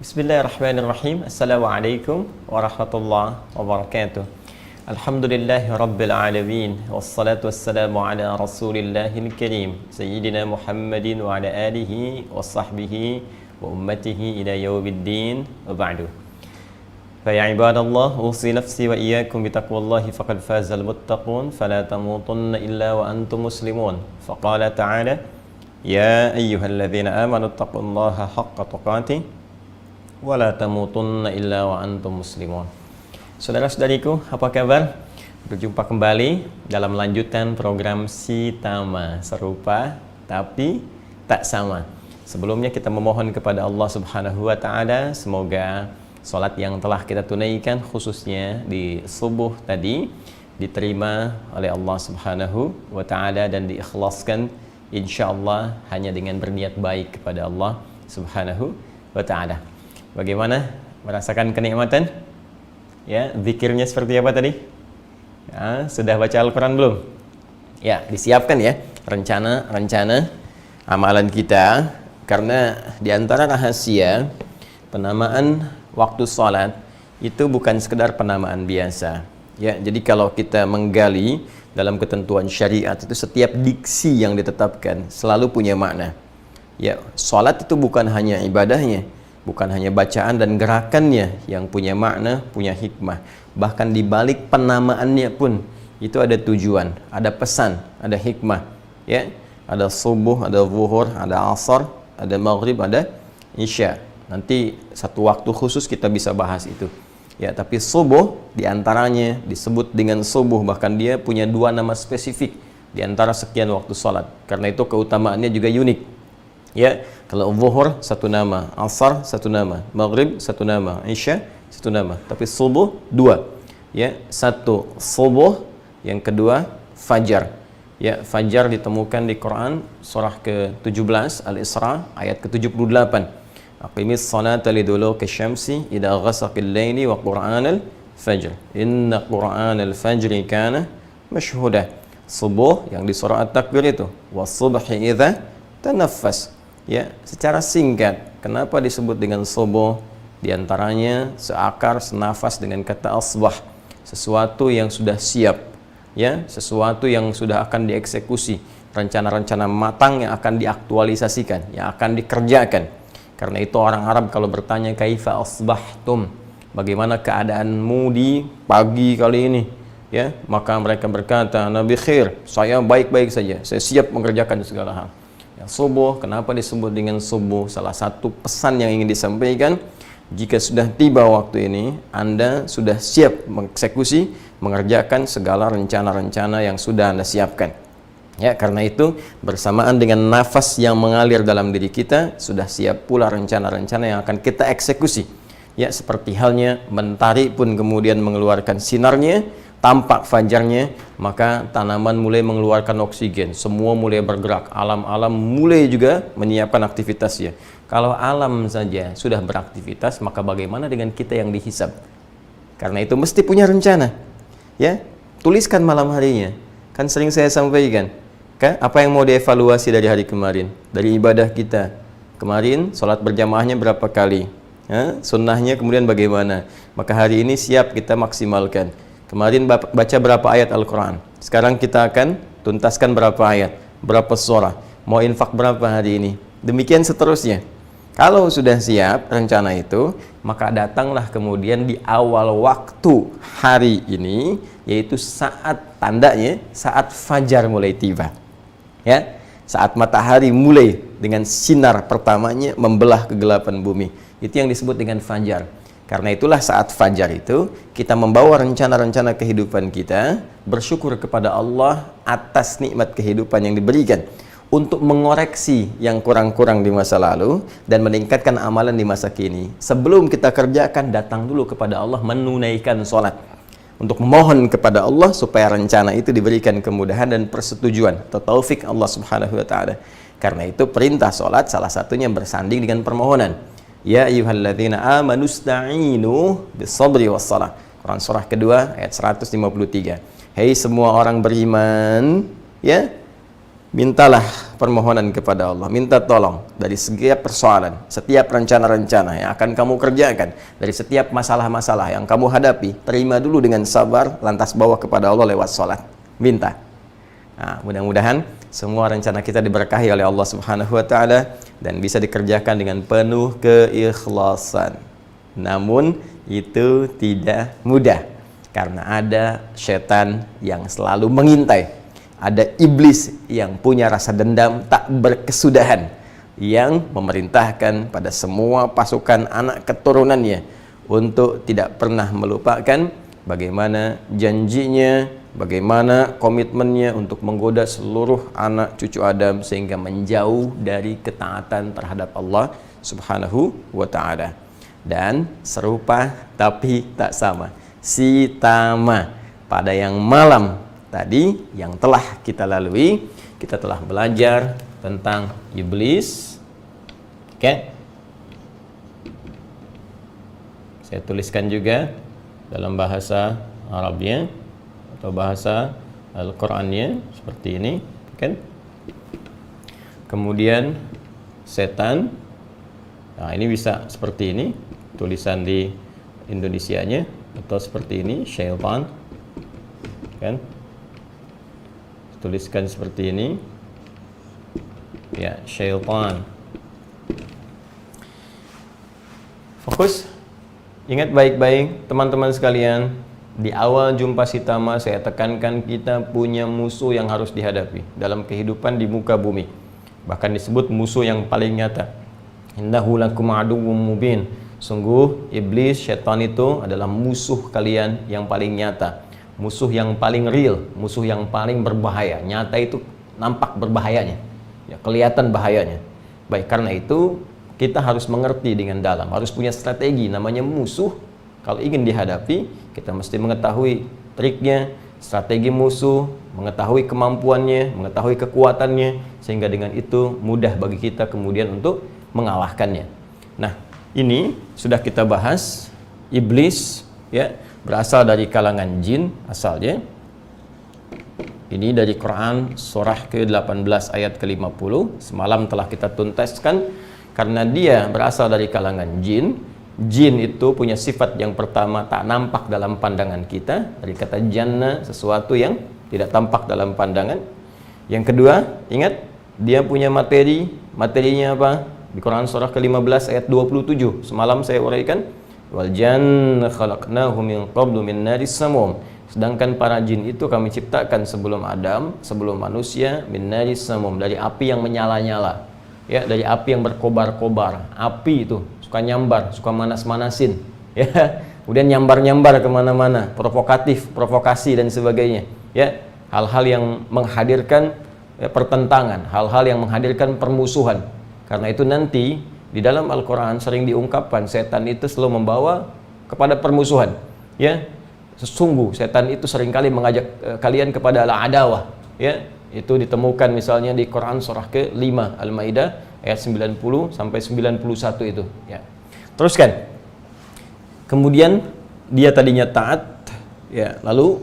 Bismillahirrahmanirrahim. Assalamualaikum warahmatullahi wabarakatuh. Alhamdulillahi rabbil alamin. Wassalatu wassalamu ala rasulillahil karim Sayyidina Muhammadin wa ala alihi wa sahbihi wa ummatihi ila yawmiddin wa ba'du. Faya ibadallah, usi nafsi wa iyyakum bitaqwallahi faqad fazal muttaqun fala tamutunna illa wa antum muslimun. Faqala ta'ala ya ayyuhalladzina amanu taqullaha haqqa tuqatih wala tamutunna illa wa antum muslimun. Saudara-saudariku, apa kabar? Berjumpa kembali dalam lanjutan program Sitama, serupa tapi tak sama. Sebelumnya kita memohon kepada Allah Subhanahu wa taala semoga salat yang telah kita tunaikan khususnya di subuh tadi diterima oleh Allah Subhanahu wa taala dan diikhlaskan insyaallah hanya dengan berniat baik kepada Allah Subhanahu wa taala. Bagaimana merasakan kenikmatan? Ya, zikirnya seperti apa tadi? Ya, sudah baca Al-Quran belum? Ya, disiapkan ya rencana amalan kita, karena di antara rahasia penamaan waktu sholat itu bukan sekedar penamaan biasa. Ya, jadi kalau kita menggali dalam ketentuan syariat itu setiap diksi yang ditetapkan selalu punya makna. Ya, sholat itu bukan hanya ibadahnya, bukan hanya bacaan dan gerakannya yang punya makna, punya hikmah. Bahkan di balik penamaannya pun itu ada tujuan, ada pesan, ada hikmah. Ya, ada subuh, ada zuhur, ada asar, ada maghrib, ada isya. Nanti satu waktu khusus kita bisa bahas itu. Ya, tapi subuh diantaranya disebut dengan subuh, bahkan dia punya dua nama spesifik di antara sekian waktu sholat. Karena itu keutamaannya juga unik. Ya, kalau zuhur satu nama, asar satu nama, maghrib satu nama, isya satu nama. Tapi subuh dua. Ya, satu subuh, yang kedua fajar. Ya, fajar ditemukan di Quran surah ke-17 Al-Isra ayat ke-78. Aqimis salata liduluki syamsi ila ghasaqil laili wa qur'anal fajr. Inna qur'anal fajri kana mashhuda. Subuh yang di surah At-Takbir itu, was-subhi idza tanaffas. Ya, secara singkat, kenapa disebut dengan subuh? Di antaranya seakar, senafas dengan kata asbah, sesuatu yang sudah siap, ya, sesuatu yang sudah akan dieksekusi, rencana-rencana matang yang akan diaktualisasikan, yang akan dikerjakan. Karena itu orang Arab kalau bertanya kaifa asbahtum, bagaimana keadaanmu di pagi kali ini, ya, maka mereka berkata nabi khair, saya baik-baik saja, saya siap mengerjakan segala hal. Ya, subuh, kenapa disebut dengan subuh? Salah satu pesan yang ingin disampaikan, jika sudah tiba waktu ini, Anda sudah siap mengeksekusi, mengerjakan segala rencana-rencana yang sudah Anda siapkan. Ya, karena itu bersamaan dengan nafas yang mengalir dalam diri kita, sudah siap pula rencana-rencana yang akan kita eksekusi. Ya, seperti halnya mentari pun kemudian mengeluarkan sinarnya, tampak fajarnya, maka tanaman mulai mengeluarkan oksigen, semua mulai bergerak, alam-alam mulai juga menyiapkan aktivitasnya. Kalau alam saja sudah beraktivitas, maka bagaimana dengan kita yang dihisab? Karena itu mesti punya rencana. Ya, tuliskan malam harinya. Kan sering saya sampaikan, apa yang mau dievaluasi dari hari kemarin, dari ibadah kita. Kemarin sholat berjamaahnya berapa kali? Ya, sunnahnya kemudian bagaimana? Maka hari ini siap kita maksimalkan. Kemarin baca berapa ayat Al-Quran, sekarang kita akan tuntaskan berapa ayat, berapa surah, mau infak berapa hari ini, demikian seterusnya. Kalau sudah siap rencana itu, maka datanglah kemudian di awal waktu hari ini, yaitu saat tandanya, saat fajar mulai tiba. Ya, saat matahari mulai dengan sinar pertamanya membelah kegelapan bumi, itu yang disebut dengan fajar. Karena itulah saat fajar itu kita membawa rencana-rencana kehidupan kita, bersyukur kepada Allah atas nikmat kehidupan yang diberikan, untuk mengoreksi yang kurang-kurang di masa lalu dan meningkatkan amalan di masa kini. Sebelum kita kerjakan, datang dulu kepada Allah menunaikan sholat, untuk memohon kepada Allah supaya rencana itu diberikan kemudahan dan persetujuan atau taufik Allah Subhanahu wa taala. Karena itu perintah sholat salah satunya bersanding dengan permohonan. Ya ayyuhalladzina amanu sta'inu bis-sabri was-shalah. Quran surah kedua ayat 153. Hei semua orang beriman, ya, mintalah permohonan kepada Allah, minta tolong dari setiap persoalan, setiap rencana-rencana yang akan kamu kerjakan, dari setiap masalah-masalah yang kamu hadapi, terima dulu dengan sabar, lantas bawa kepada Allah lewat sholat, minta. Nah, mudah-mudahan semua rencana kita diberkahi oleh Allah Subhanahu wa Ta'ala dan bisa dikerjakan dengan penuh keikhlasan. Namun itu tidak mudah karena ada setan yang selalu mengintai. Ada iblis yang punya rasa dendam tak berkesudahan, yang memerintahkan pada semua pasukan anak keturunannya untuk tidak pernah melupakan bagaimana janjinya, bagaimana komitmennya untuk menggoda seluruh anak cucu Adam sehingga menjauh dari ketaatan terhadap Allah Subhanahu wa Ta'ala. Dan serupa tapi tak sama, si Tama pada yang malam tadi yang telah kita lalui, kita telah belajar tentang iblis. Oke. Saya tuliskan juga dalam bahasa Arabnya atau bahasa Al-Qur'annya seperti ini, kan? Kemudian setan. Nah, ini bisa seperti ini tulisan di Indonesianya atau seperti ini syaitan. Kan? Tuliskan seperti ini ya, syaitan. Fokus, ingat baik-baik teman-teman sekalian. Di awal jumpa si Tama saya tekankan kita punya musuh yang harus dihadapi dalam kehidupan di muka bumi, bahkan disebut musuh yang paling nyata. Innahu lakum aduwwum mubin. Sungguh iblis, syaitan itu adalah musuh kalian yang paling nyata, musuh yang paling real, musuh yang paling berbahaya. Nyata itu nampak berbahayanya, ya, kelihatan bahayanya. Baik, karena itu kita harus mengerti dengan dalam, harus punya strategi. Namanya musuh, kalau ingin dihadapi, kita mesti mengetahui triknya, strategi musuh, mengetahui kemampuannya, mengetahui kekuatannya, sehingga dengan itu mudah bagi kita kemudian untuk mengalahkannya. Nah, ini sudah kita bahas. Iblis, ya, berasal dari kalangan jin asalnya. Ini dari Quran surah ke-18 ayat ke-50. Semalam telah kita tuntaskan karena dia berasal dari kalangan jin. Jin itu punya sifat yang pertama tak nampak dalam pandangan kita, dari kata janna, sesuatu yang tidak tampak dalam pandangan. Yang kedua, ingat dia punya materi. Materinya apa? Di Quran surah ke-15 ayat 27. Semalam saya uraikan, wal janna khalaqnahu min qablu min naris samum. Sedangkan para jin itu kami ciptakan sebelum Adam, sebelum manusia, min naris samum, dari api yang menyala-nyala. Ya, dari api yang berkobar-kobar. Api itu suka nyambar, suka manas-manasin. Ya, kemudian nyambar-nyambar kemana-mana, provokatif, provokasi dan sebagainya. Ya, hal-hal yang menghadirkan pertentangan, hal-hal yang menghadirkan permusuhan. Karena itu nanti di dalam Al-Quran sering diungkapkan setan itu selalu membawa kepada permusuhan. Ya, sesungguh setan itu seringkali mengajak kalian kepada al-adawah. Ya, itu ditemukan misalnya di Quran surah ke-5 Al-Maidah ayat 90 sampai 91 itu. Ya, teruskan. Kemudian dia tadinya taat, ya, lalu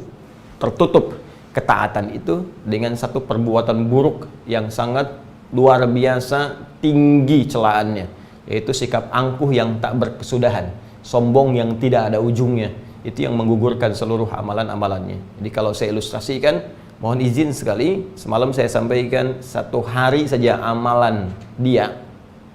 tertutup ketaatan itu dengan satu perbuatan buruk yang sangat luar biasa tinggi celaannya, yaitu sikap angkuh yang tak berkesudahan, sombong yang tidak ada ujungnya. Itu yang menggugurkan seluruh amalan-amalannya. Jadi kalau saya ilustrasikan, mohon izin sekali, semalam saya sampaikan satu hari saja amalan dia,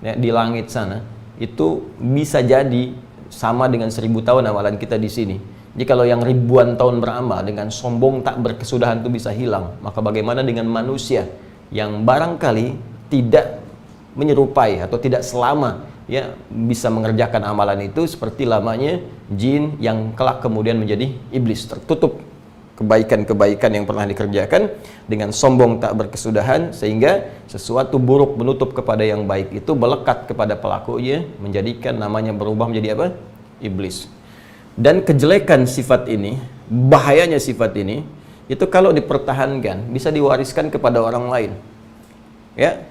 ya, di langit sana itu bisa jadi sama dengan 1000 tahun amalan kita di sini. Jadi kalau yang ribuan tahun beramal dengan sombong tak berkesudahan itu bisa hilang, maka bagaimana dengan manusia yang barangkali tidak menyerupai atau tidak selama, ya, bisa mengerjakan amalan itu seperti lamanya jin yang kelak kemudian menjadi iblis, tertutup kebaikan-kebaikan yang pernah dikerjakan dengan sombong tak berkesudahan, sehingga sesuatu buruk menutup kepada yang baik itu melekat kepada pelakunya, menjadikan namanya berubah menjadi apa? Iblis. Dan kejelekan sifat ini, bahayanya sifat ini, itu kalau dipertahankan bisa diwariskan kepada orang lain. Ya,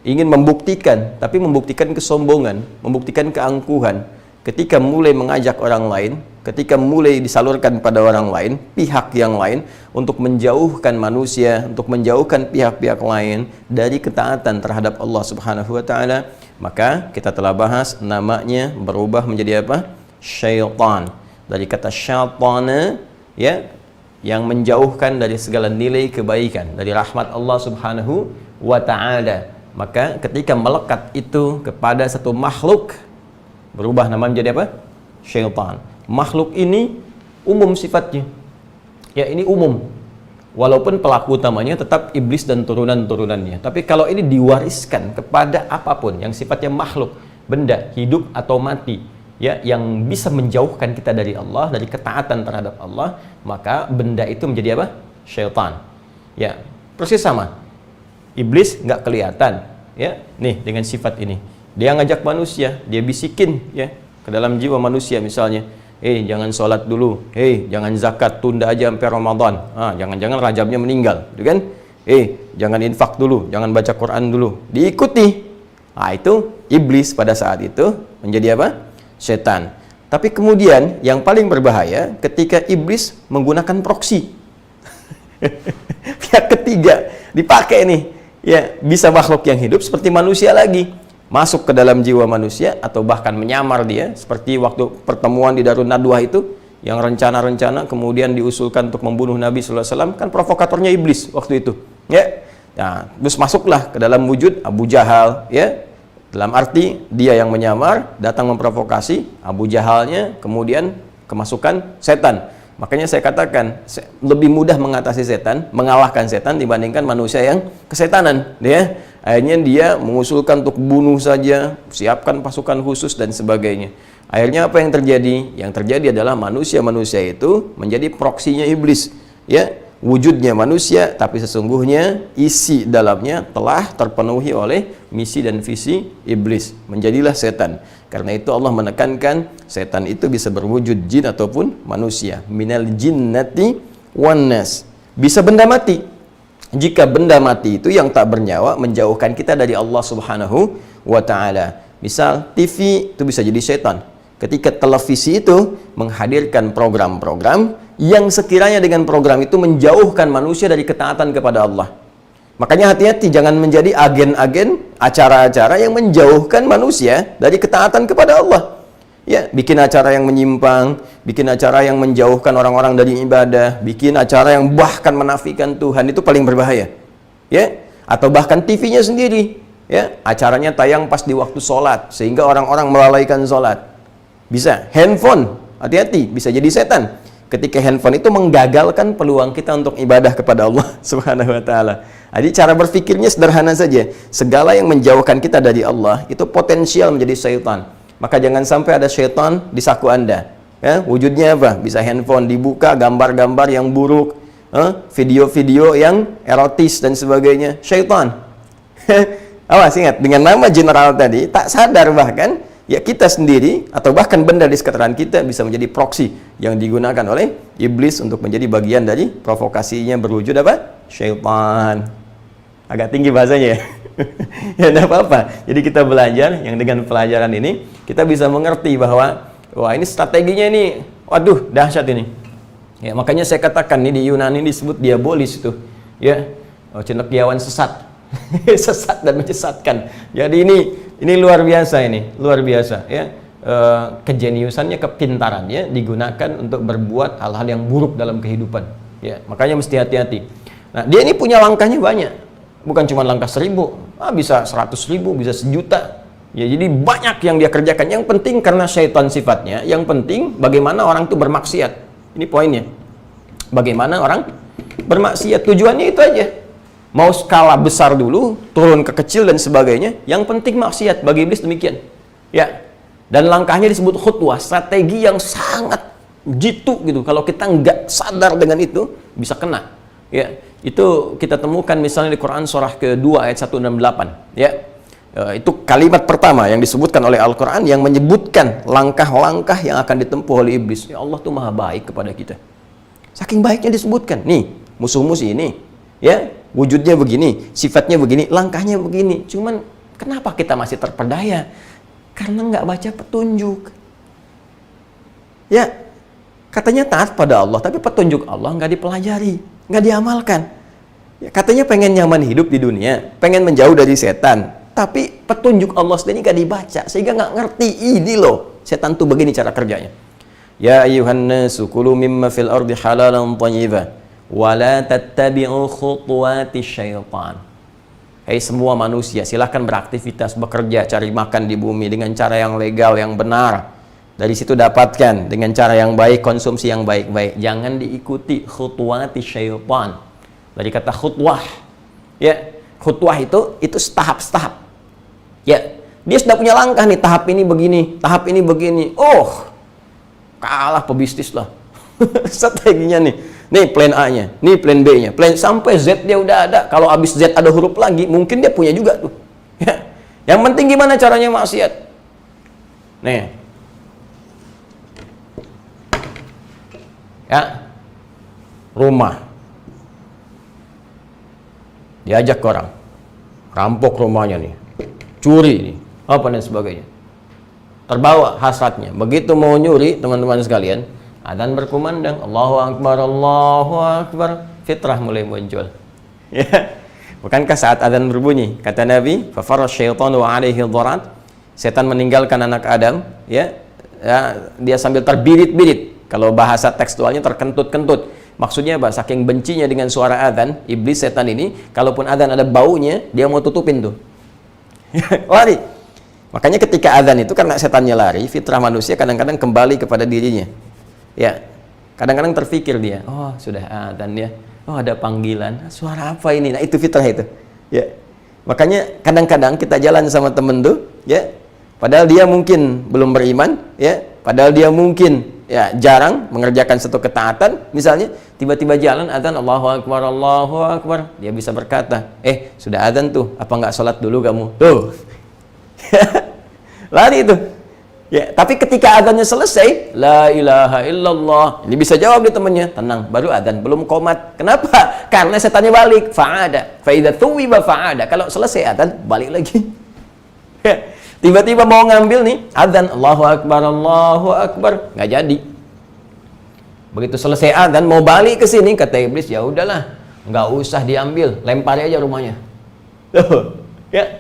ingin membuktikan, tapi membuktikan kesombongan, membuktikan keangkuhan. Ketika mulai mengajak orang lain, ketika mulai disalurkan pada orang lain, pihak yang lain, untuk menjauhkan manusia, untuk menjauhkan pihak-pihak lain dari ketaatan terhadap Allah Subhanahu wa taala, maka kita telah bahas namanya berubah menjadi apa? Syaitan. Dari kata syaitana, ya, yang menjauhkan dari segala nilai kebaikan, dari rahmat Allah Subhanahu wa taala. Maka ketika melekat itu kepada satu makhluk, berubah nama menjadi apa? Syaitan. Makhluk ini umum sifatnya. Ya, ini umum. Walaupun pelaku utamanya tetap iblis dan turunan-turunannya. Tapi kalau ini diwariskan kepada apapun yang sifatnya makhluk, benda, hidup atau mati, ya, yang bisa menjauhkan kita dari Allah, dari ketaatan terhadap Allah, maka benda itu menjadi apa? Syaitan. Ya, persis sama. Iblis nggak kelihatan, ya. Nih, dengan sifat ini. Dia ngajak manusia, dia bisikin, ya, ke dalam jiwa manusia misalnya. Jangan sholat dulu. Jangan zakat, tunda aja sampai Ramadan. Jangan-jangan Rajabnya meninggal, gitu kan? Jangan infak dulu, jangan baca Quran dulu. Diikuti. Itu iblis pada saat itu menjadi apa? Setan. Tapi kemudian yang paling berbahaya ketika iblis menggunakan proksi. Pihak ketiga dipakai nih. Ya, bisa makhluk yang hidup seperti manusia lagi. Masuk ke dalam jiwa manusia atau bahkan menyamar dia, seperti waktu pertemuan di Darun Nadwah itu, yang rencana-rencana kemudian diusulkan untuk membunuh Nabi sallallahu alaihi wasallam, kan provokatornya iblis waktu itu, ya. Nah, terus masuklah ke dalam wujud Abu Jahal, ya. Dalam arti dia yang menyamar, datang memprovokasi, Abu Jahalnya kemudian kemasukan setan. Makanya saya katakan lebih mudah mengatasi setan, mengalahkan setan dibandingkan manusia yang kesetanan, ya. Akhirnya dia mengusulkan untuk bunuh saja, siapkan pasukan khusus dan sebagainya. Akhirnya apa yang terjadi? Yang terjadi adalah manusia-manusia itu menjadi proksinya iblis, ya. Wujudnya manusia, tapi sesungguhnya isi dalamnya telah terpenuhi oleh misi dan visi iblis. Menjadilah setan. Karena itu Allah menekankan setan itu bisa berwujud jin ataupun manusia. Minal jinnati wan nas. Bisa benda mati. Jika benda mati itu yang tak bernyawa menjauhkan kita dari Allah Subhanahu wa taala. Misal TV itu bisa jadi setan. Ketika televisi itu menghadirkan program-program yang sekiranya dengan program itu menjauhkan manusia dari ketaatan kepada Allah. Makanya hati-hati, jangan menjadi agen-agen acara-acara yang menjauhkan manusia dari ketaatan kepada Allah. Ya, bikin acara yang menyimpang, bikin acara yang menjauhkan orang-orang dari ibadah, bikin acara yang bahkan menafikan Tuhan, itu paling berbahaya. Ya, atau bahkan TV-nya sendiri, ya, acaranya tayang pas di waktu sholat sehingga orang-orang melalaikan sholat. Bisa handphone, hati-hati, bisa jadi setan. Ketika handphone itu menggagalkan peluang kita untuk ibadah kepada Allah Subhanahu wa taala. Jadi cara berpikirnya sederhana saja. Segala yang menjauhkan kita dari Allah itu potensial menjadi syaitan. Maka jangan sampai ada syaitan di saku Anda. Ya, wujudnya apa? Bisa handphone dibuka, gambar-gambar yang buruk, video-video yang erotis dan sebagainya. Syaitan. Awas, ingat, dengan nama general tadi, tak sadar bahkan ya kita sendiri atau bahkan benda di sekitaran kita bisa menjadi proksi yang digunakan oleh iblis untuk menjadi bagian dari provokasinya berwujud apa? Syaitan. Agak tinggi bahasanya ya. Ya enggak apa-apa. Jadi kita belajar yang dengan pelajaran ini kita bisa mengerti bahwa wah ini strateginya ini waduh dahsyat ini. Ya makanya saya katakan ini di Yunani disebut diabolis itu. Ya. Cendekiawan sesat. Sesat dan menyesatkan. Jadi ini luar biasa ini, luar biasa ya. Kejeniusannya, kepintarannya digunakan untuk berbuat hal-hal yang buruk dalam kehidupan. Ya, makanya mesti hati-hati. Nah, dia ini punya langkahnya banyak. Bukan cuma langkah 1000, bisa 100.000, bisa 1.000.000. Ya, jadi banyak yang dia kerjakan. Yang penting karena syaitan sifatnya, yang penting bagaimana orang itu bermaksiat. Ini poinnya. Bagaimana orang bermaksiat, tujuannya itu aja. Mau skala besar dulu, turun ke kecil dan sebagainya. Yang penting maksiat, bagi iblis demikian. Ya. Dan langkahnya disebut khutwah, strategi yang sangat jitu gitu. Kalau kita nggak sadar dengan itu, bisa kena. Ya. Itu kita temukan misalnya di Quran surah kedua ayat 168. Ya. Itu kalimat pertama yang disebutkan oleh Al-Quran yang menyebutkan langkah-langkah yang akan ditempuh oleh iblis. Ya Allah tuh maha baik kepada kita. Saking baiknya disebutkan. Nih, musuh-musuh ini. Ya. Wujudnya begini, sifatnya begini, langkahnya begini. Cuman kenapa kita masih terpedaya? Karena nggak baca petunjuk. Ya, Katanya taat pada Allah, tapi petunjuk Allah nggak dipelajari, nggak diamalkan. Ya, katanya pengen nyaman hidup di dunia, pengen menjauh dari setan, tapi petunjuk Allah sendiri nggak dibaca, sehingga nggak ngerti ini loh, setan tuh begini cara kerjanya. Ya ayyuhan nasu kulu mimma fil ardi halalan thayyiban wa la tattabi'u khutuwatis syaitan. Hai semua manusia, silahkan beraktivitas, bekerja, cari makan di bumi dengan cara yang legal, yang benar. Dari situ dapatkan dengan cara yang baik, konsumsi yang baik-baik. Jangan diikuti khutuwati syaitan. Dari kata khutwah. Ya, khutwah itu setahap-setahap. Ya, dia sudah punya langkah nih, tahap ini begini, tahap ini begini. Oh, kalah pebisnis lah. Strateginya nih. Nih plan A-nya, nih plan B-nya, plan sampai Z dia udah ada. Kalau habis Z ada huruf lagi, mungkin dia punya juga tuh. Ya. Yang penting gimana caranya maksiat. Nih. Ya, rumah diajak ke orang, rampok rumahnya nih, curi nih, apa dan sebagainya. Terbawa hasratnya, begitu mau nyuri, teman-teman sekalian, adzan berkumandang, Allahu Akbar, fitrah mulai muncul. Ya, bukankah saat adzan berbunyi, kata Nabi, fafarra syaitanu alaihi dharat, setan meninggalkan anak Adam, ya, dia sambil terbirit-birit. Kalau bahasa tekstualnya terkentut-kentut. Maksudnya apa? Saking bencinya dengan suara adzan, iblis setan ini, kalaupun adzan ada baunya, dia mau tutupin tuh. Lari. Makanya ketika adzan itu, karena setannya lari, fitrah manusia kadang-kadang kembali kepada dirinya. Ya, kadang-kadang terfikir dia, oh sudah adzan ya, oh ada panggilan, suara apa ini? Nah itu fitrah itu. Ya, makanya kadang-kadang kita jalan sama temen tuh, ya, padahal dia mungkin belum beriman, ya, padahal dia mungkin ya jarang mengerjakan satu ketaatan, misalnya tiba-tiba jalan adzan Allahu Akbar, dia bisa berkata, sudah adzan tuh, apa nggak sholat dulu kamu? Tuh, lari itu. Ya, tapi ketika adzannya selesai, la ilaha illallah, ini bisa jawab di temannya, tenang, baru adzan, belum qomat. Kenapa? Karena setannya balik, fa'ada, fa'idha thuwiba fa'ada. Kalau selesai adzan, balik lagi. Ya. Tiba-tiba mau ngambil nih, adzan Allahu Akbar, nggak jadi. Begitu selesai adzan mau balik ke sini, kata iblis, ya udahlah, nggak usah diambil, lempari aja rumahnya. Ya.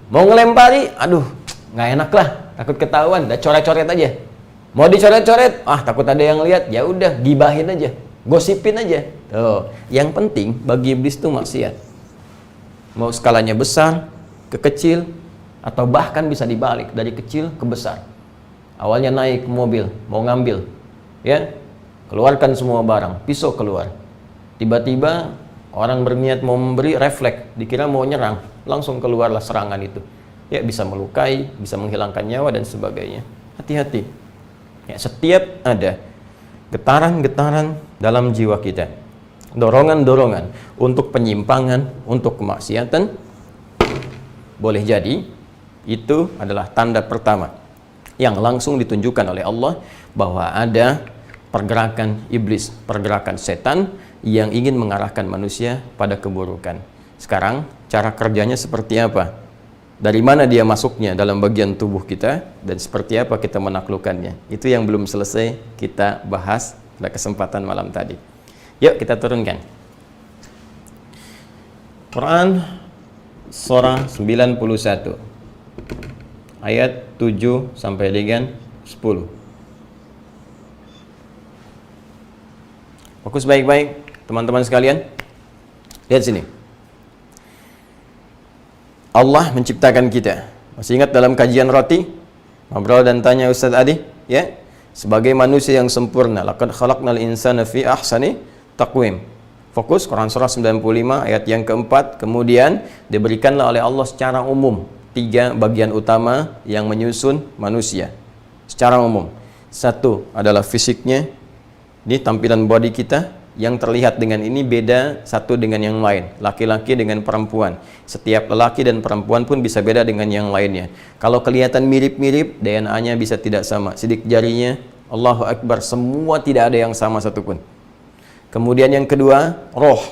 Mau ngelempari, aduh, nggak enak lah, takut ketahuan, dah coret-coret aja. Mau dicoret-coret, takut ada yang lihat, ya udah, gibahin aja, gosipin aja. Tuh, yang penting bagi iblis tuh maksiat. Mau skalanya besar, ke kecil, atau bahkan bisa dibalik dari kecil ke besar. Awalnya naik ke mobil, mau ngambil, ya, keluarkan semua barang, pisau keluar. Tiba-tiba orang berniat mau memberi, refleks, dikira mau nyerang, langsung keluarlah serangan itu. Ya, bisa melukai, bisa menghilangkan nyawa dan sebagainya. Hati-hati. Ya, setiap ada getaran-getaran dalam jiwa kita, dorongan-dorongan untuk penyimpangan, untuk kemaksiatan, boleh jadi itu adalah tanda pertama yang langsung ditunjukkan oleh Allah bahwa ada pergerakan iblis, pergerakan setan yang ingin mengarahkan manusia pada keburukan. Sekarang cara kerjanya seperti apa? Dari mana dia masuknya dalam bagian tubuh kita dan seperti apa kita menaklukkannya? Itu yang belum selesai kita bahas pada kesempatan malam tadi. Yuk kita turunkan. Quran surah 91 ayat 7 sampai dengan 10. Fokus baik-baik teman-teman sekalian. Lihat sini. Allah menciptakan kita. Masih ingat dalam kajian roti? Ngobrol dan tanya Ustaz Adi, ya? Sebagai manusia yang sempurna, laqad khalaqnal insana fi ahsani taqwim. Fokus Quran surah 95 ayat yang keempat. Kemudian diberikanlah oleh Allah secara umum 3 bagian utama yang menyusun manusia secara umum. Satu adalah fisiknya, ini tampilan body kita yang terlihat dengan ini beda satu dengan yang lain, laki-laki dengan perempuan. Setiap lelaki dan perempuan pun bisa beda dengan yang lainnya. Kalau kelihatan mirip-mirip, DNA-nya bisa tidak sama, sidik jarinya, Allahu Akbar, semua tidak ada yang sama satupun. Kemudian yang kedua, roh.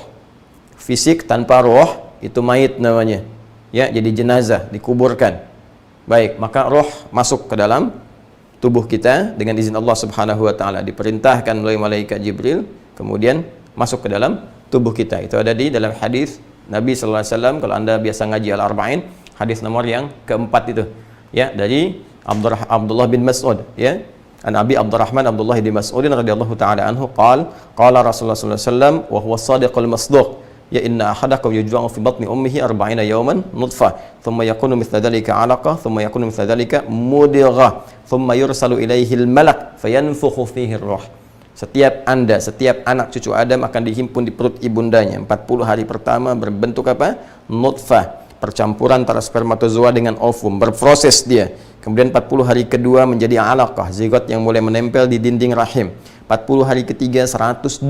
Fisik tanpa roh itu mayit namanya. Ya, jadi jenazah, dikuburkan. Baik, maka roh masuk ke dalam tubuh kita dengan izin Allah Subhanahu wa taala, diperintahkan oleh malaikat Jibril kemudian masuk ke dalam tubuh kita. Itu ada di dalam hadis Nabi sallallahu alaihi wasallam. Kalau Anda biasa ngaji Al-Arba'in, hadis nomor yang keempat itu, ya, dari Abdullah bin Mas'ud, ya. Nabi Abdurrahman Abdullah bin Mas'ud radhiyallahu taala anhu qala Rasulullah sallallahu alaihi wasallam wa huwa shadiqul masduq, ya inna ahadakum yujma'u fi batni ummihi 40 yawman nutfah thumma yakunu mithla dhalika 'alaqah thumma yakunu mithla dhalika mudghah thumma yursalu ilaihi al-malak fayanfukhu fihi ar-ruh. Setiap Anda, setiap anak cucu Adam akan dihimpun di perut ibundanya. 40 hari pertama berbentuk apa? Nutfah, percampuran antara spermatozoa dengan ovum, berproses dia. Kemudian 40 hari kedua menjadi alaqah, zigot yang mulai menempel di dinding rahim. 40 hari ketiga 120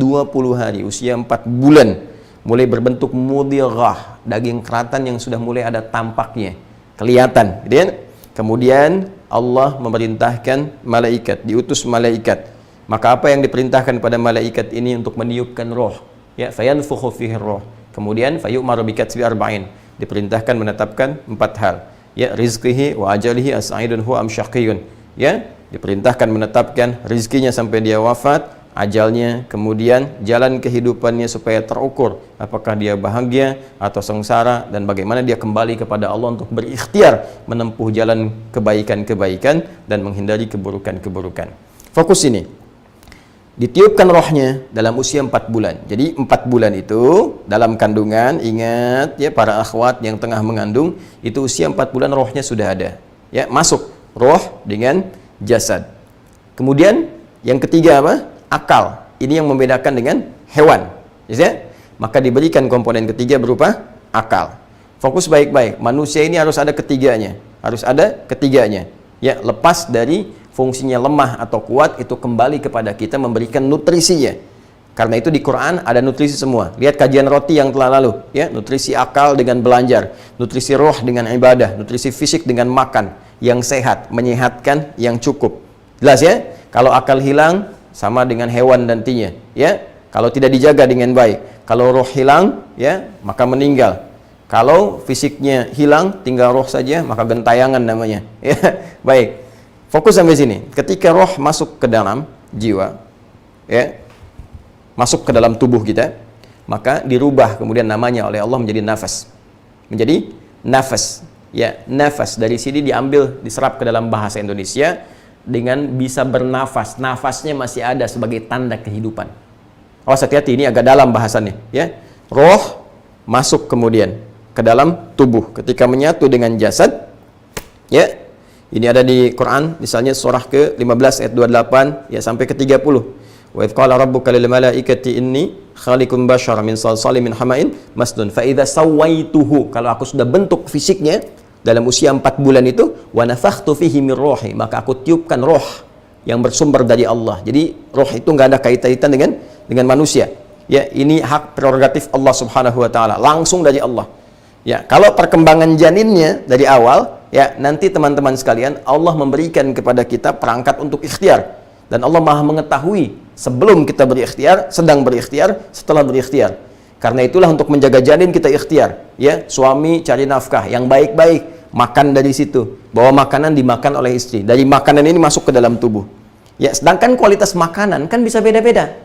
hari, usia 4 bulan, mulai berbentuk mudghah, daging keratan yang sudah mulai ada tampaknya, kelihatan, gitu kan? Kemudian Allah memerintahkan malaikat, diutus malaikat. Maka apa yang diperintahkan pada malaikat ini untuk meniupkan roh, ya, fayanfukhu fihi roh. Kemudian fayu'maru bikatbi arba'in, diperintahkan menetapkan 4 hal, ya, rizqihi wa ajalihi as-sa'idun huwa am syaqiyyun, ya, diperintahkan menetapkan rizkinya sampai dia wafat, ajalnya, kemudian jalan kehidupannya supaya terukur apakah dia bahagia atau sengsara, dan bagaimana dia kembali kepada Allah untuk berikhtiar menempuh jalan kebaikan-kebaikan dan menghindari keburukan-keburukan. Fokus ini, ditiupkan rohnya dalam usia 4 bulan. Jadi 4 bulan itu dalam kandungan, ingat ya para akhwat yang tengah mengandung, itu usia 4 bulan rohnya sudah ada, ya, masuk roh dengan jasad. Kemudian yang ketiga apa? Akal. Ini yang membedakan dengan hewan, ya. Maka diberikan komponen ketiga berupa akal. Fokus baik-baik, manusia ini harus ada ketiganya, harus ada ketiganya, ya. Lepas dari fungsinya lemah atau kuat, itu kembali kepada kita memberikan nutrisinya. Karena itu di Quran ada nutrisi semua. Lihat kajian roti yang telah lalu, ya, nutrisi akal dengan belajar, nutrisi roh dengan ibadah, nutrisi fisik dengan makan yang sehat, menyehatkan yang cukup. Jelas ya? Kalau akal hilang sama dengan hewan nantinya, ya. Kalau tidak dijaga dengan baik, kalau roh hilang, ya, maka meninggal. Kalau fisiknya hilang, tinggal roh saja, maka gentayangan namanya. Ya, baik. Fokus sampai sini. Ketika roh masuk ke dalam jiwa, ya, masuk ke dalam tubuh kita, maka dirubah kemudian namanya oleh Allah menjadi nafas. Menjadi nafas. Ya, nafas dari sini diambil, diserap ke dalam bahasa Indonesia dengan bisa bernafas. Nafasnya masih ada sebagai tanda kehidupan. Awas, hati-hati, ini agak dalam bahasannya, ya. Roh masuk kemudian ke dalam tubuh ketika menyatu dengan jasad, ya. Ini ada di Quran, misalnya surah ke-15 ayat 28 ya sampai ke-30. Wa idz qala rabbuka lil malaikati inni khaliqun basyara min salsalin min hama'in masnun fa idza sawaituhu, kalau aku sudah bentuk fisiknya dalam usia 4 bulan itu, wa nafakhtu fihi min ruhi, maka aku tiupkan roh yang bersumber dari Allah. Jadi roh itu enggak ada kaitan dengan manusia. Ya, ini hak prerogatif Allah Subhanahu wa taala, langsung dari Allah. Ya, kalau perkembangan janinnya dari awal, ya, nanti teman-teman sekalian, Allah memberikan kepada kita perangkat untuk ikhtiar. Dan Allah Maha mengetahui sebelum kita berikhtiar, sedang berikhtiar, setelah berikhtiar. Karena itulah untuk menjaga janin kita ikhtiar, ya. Suami cari nafkah yang baik-baik, makan dari situ. Bawa makanan dimakan oleh istri. Dari makanan ini masuk ke dalam tubuh. Ya, sedangkan kualitas makanan kan bisa beda-beda.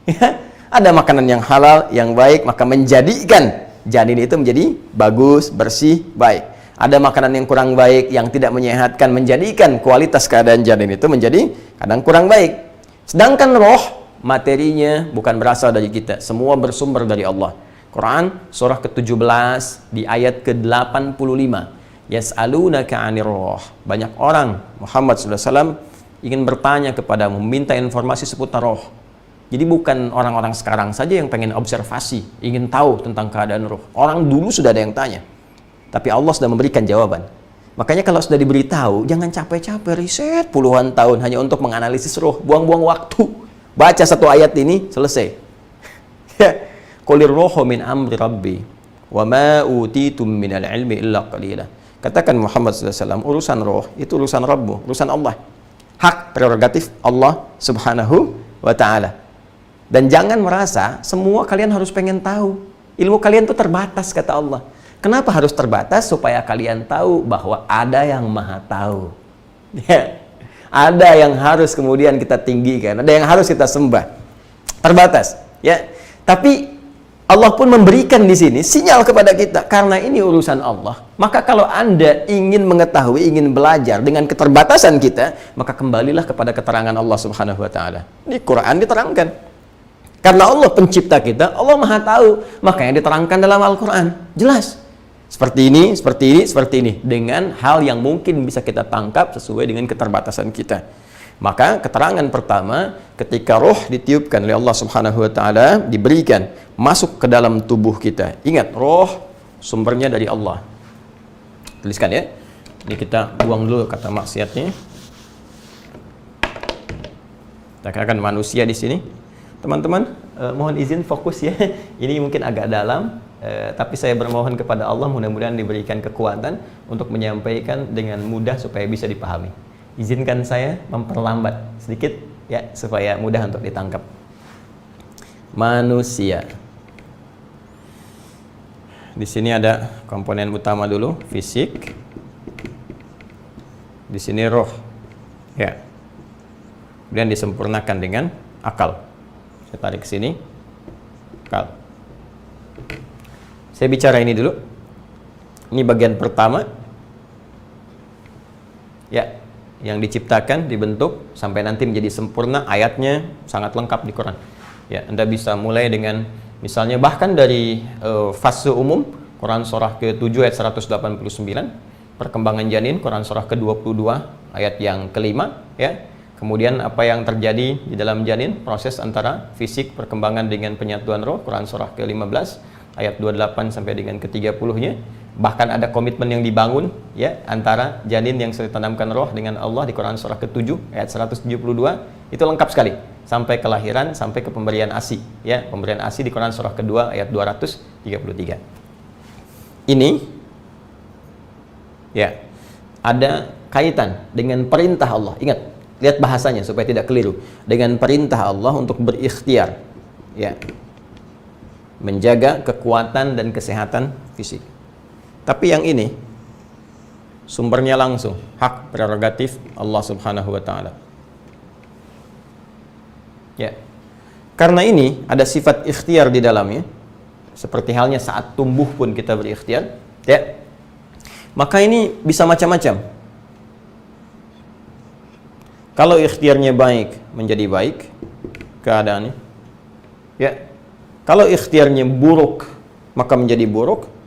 Ya, ada makanan yang halal, yang baik, maka menjadikan janin itu menjadi bagus, bersih, baik. Ada makanan yang kurang baik, yang tidak menyehatkan, menjadikan kualitas keadaan janin itu menjadi kadang kurang baik. Sedangkan roh, materinya bukan berasal dari kita, semua bersumber dari Allah. Quran surah ke-17 di ayat ke-85. Yas'alunaka 'anir roh. Banyak orang, Muhammad SAW ingin bertanya kepadamu, meminta informasi seputar roh. Jadi bukan orang-orang sekarang saja yang pengen observasi, ingin tahu tentang keadaan roh. Orang dulu sudah ada yang tanya. Tapi Allah sudah memberikan jawaban. Makanya kalau sudah diberitahu, jangan capek-capek riset puluhan tahun hanya untuk menganalisis roh. Buang-buang waktu. Baca satu ayat ini, selesai. Qulir rohu min amri rabbi, wa ma utitum minal ilmi illa qalila. Katakan Muhammad SAW, urusan roh, itu urusan Rabbu, urusan Allah. Hak prerogatif Allah Subhanahu wa ta'ala. Dan jangan merasa semua kalian harus pengen tahu. Ilmu kalian itu terbatas, kata Allah. Kenapa harus terbatas? Supaya kalian tahu bahwa ada yang maha tahu. Ya. Ada yang harus kemudian kita tinggikan, ada yang harus kita sembah. Terbatas, ya. Tapi Allah pun memberikan di sini sinyal kepada kita, karena ini urusan Allah. Maka kalau Anda ingin mengetahui, ingin belajar dengan keterbatasan kita, maka kembalilah kepada keterangan Allah Subhanahu wa taala. Di Quran diterangkan. Karena Allah pencipta kita, Allah Maha tahu, makanya diterangkan dalam Al-Qur'an. Jelas. Seperti ini, seperti ini, seperti ini, dengan hal yang mungkin bisa kita tangkap sesuai dengan keterbatasan kita. Maka keterangan pertama, ketika roh ditiupkan oleh Allah Subhanahu wa taala, diberikan masuk ke dalam tubuh kita. Ingat, roh sumbernya dari Allah. Tuliskan ya. Ini kita buang dulu kata maksiatnya. Kita katakan manusia di sini. Teman-teman, mohon izin fokus ya. Ini mungkin agak dalam, tapi saya bermohon kepada Allah mudah-mudahan diberikan kekuatan untuk menyampaikan dengan mudah supaya bisa dipahami. Izinkan saya memperlambat sedikit ya supaya mudah untuk ditangkap. Manusia. Di sini ada komponen utama dulu, fisik. Di sini roh. Ya. Kemudian disempurnakan dengan akal. Saya tarik ke sini. Akal. Saya bicara ini dulu. Ini bagian pertama. Ya. Yang diciptakan, dibentuk sampai nanti menjadi sempurna, ayatnya sangat lengkap di Quran. Ya, Anda bisa mulai dengan misalnya bahkan dari fase umum, Quran surah ke-7 ayat 189, perkembangan janin, Quran surah ke-22 ayat yang kelima, ya. Kemudian apa yang terjadi di dalam janin, proses antara fisik perkembangan dengan penyatuan roh, Quran surah ke-15 ayat 28 sampai dengan ke-30-nya. Bahkan ada komitmen yang dibangun ya antara janin yang sudah ditanamkan roh dengan Allah di Quran surah ke-7 ayat 172. Itu lengkap sekali sampai kelahiran, sampai ke pemberian ASI ya, pemberian ASI di Quran surah ke-2 ayat 233. Ini ya ada kaitan dengan perintah Allah. Ingat, lihat bahasanya supaya tidak keliru. Dengan perintah Allah untuk berikhtiar ya, menjaga kekuatan dan kesehatan fisik. Tapi yang ini sumbernya langsung hak prerogatif Allah Subhanahu wa taala. Ya. Karena ini ada sifat ikhtiar di dalamnya. Seperti halnya saat tumbuh pun kita berikhtiar, ya. Maka ini bisa macam-macam. Kalau ikhtiarnya baik, menjadi baik keadaannya. Ya. Kalau ikhtiarnya buruk, maka menjadi buruk.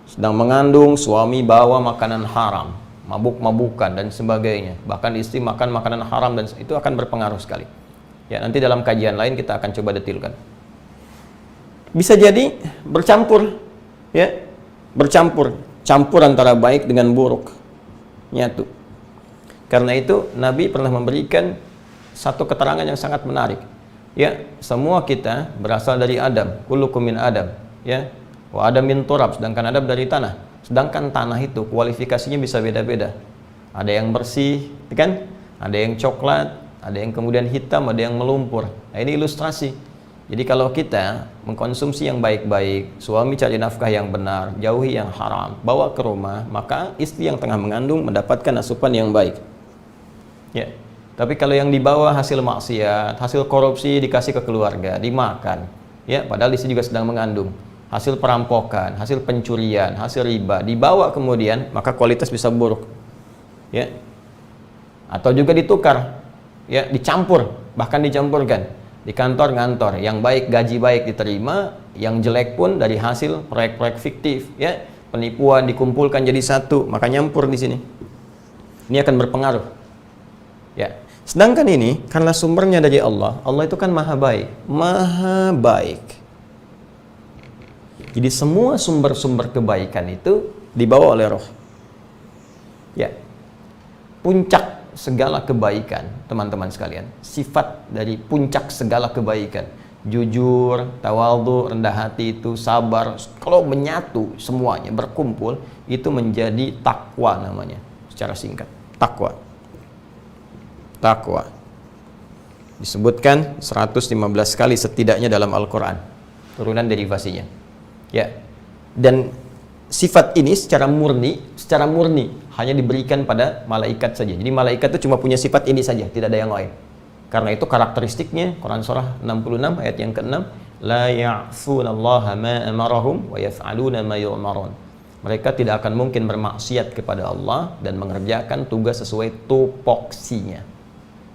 Sedang mengandung, suami bawa makanan haram, mabuk-mabukan dan sebagainya, bahkan istri makan makanan haram, dan itu akan berpengaruh sekali. Ya, nanti dalam kajian lain kita akan coba detilkan. Bisa jadi bercampur, ya, campur antara baik dengan buruk, nyatu. Karena itu Nabi pernah memberikan satu keterangan yang sangat menarik. Ya, semua kita berasal dari Adam, kullukum min Adam, ya. Wa Adam min turab, sedangkan Adam dari tanah. Sedangkan tanah itu kualifikasinya bisa beda-beda. Ada yang bersih, kan? Ada yang coklat, ada yang kemudian hitam, ada yang melumpur. Nah, ini ilustrasi. Jadi kalau kita mengkonsumsi yang baik-baik, suami cari nafkah yang benar, jauhi yang haram, bawa ke rumah, maka istri yang tengah mengandung mendapatkan asupan yang baik. Ya. Tapi kalau yang dibawa hasil maksiat, hasil korupsi dikasih ke keluarga, dimakan. Ya, padahal istri juga sedang mengandung. Hasil perampokan, hasil pencurian, hasil riba dibawa kemudian, maka kualitas bisa buruk. Ya. Atau juga ditukar. Ya, dicampur, bahkan dicampurkan. Di kantor ngantor, yang baik gaji baik diterima, yang jelek pun dari hasil proyek-proyek fiktif, ya. Penipuan dikumpulkan jadi satu, maka nyampur di sini. Ini akan berpengaruh. Ya. Sedangkan ini karena sumbernya dari Allah, Allah itu kan maha baik, maha baik. Jadi semua sumber-sumber kebaikan itu dibawa oleh roh. Ya. Puncak segala kebaikan, teman-teman sekalian, sifat dari puncak segala kebaikan, jujur, tawadhu, rendah hati itu, sabar, kalau menyatu semuanya, berkumpul, itu menjadi takwa namanya, secara singkat. Takwa. Takwa. Disebutkan 115 kali setidaknya dalam Al-Quran. Turunan derivasinya. Ya. Dan sifat ini secara murni hanya diberikan pada malaikat saja. Jadi malaikat itu cuma punya sifat ini saja, tidak ada yang lain. Karena itu karakteristiknya Quran surah 66 ayat yang ke-6, la ya'sunallaha ma amarahum wa yaf'aluna ma yu'marun. Mereka tidak akan mungkin bermaksiat kepada Allah dan mengerjakan tugas sesuai tupoksinya.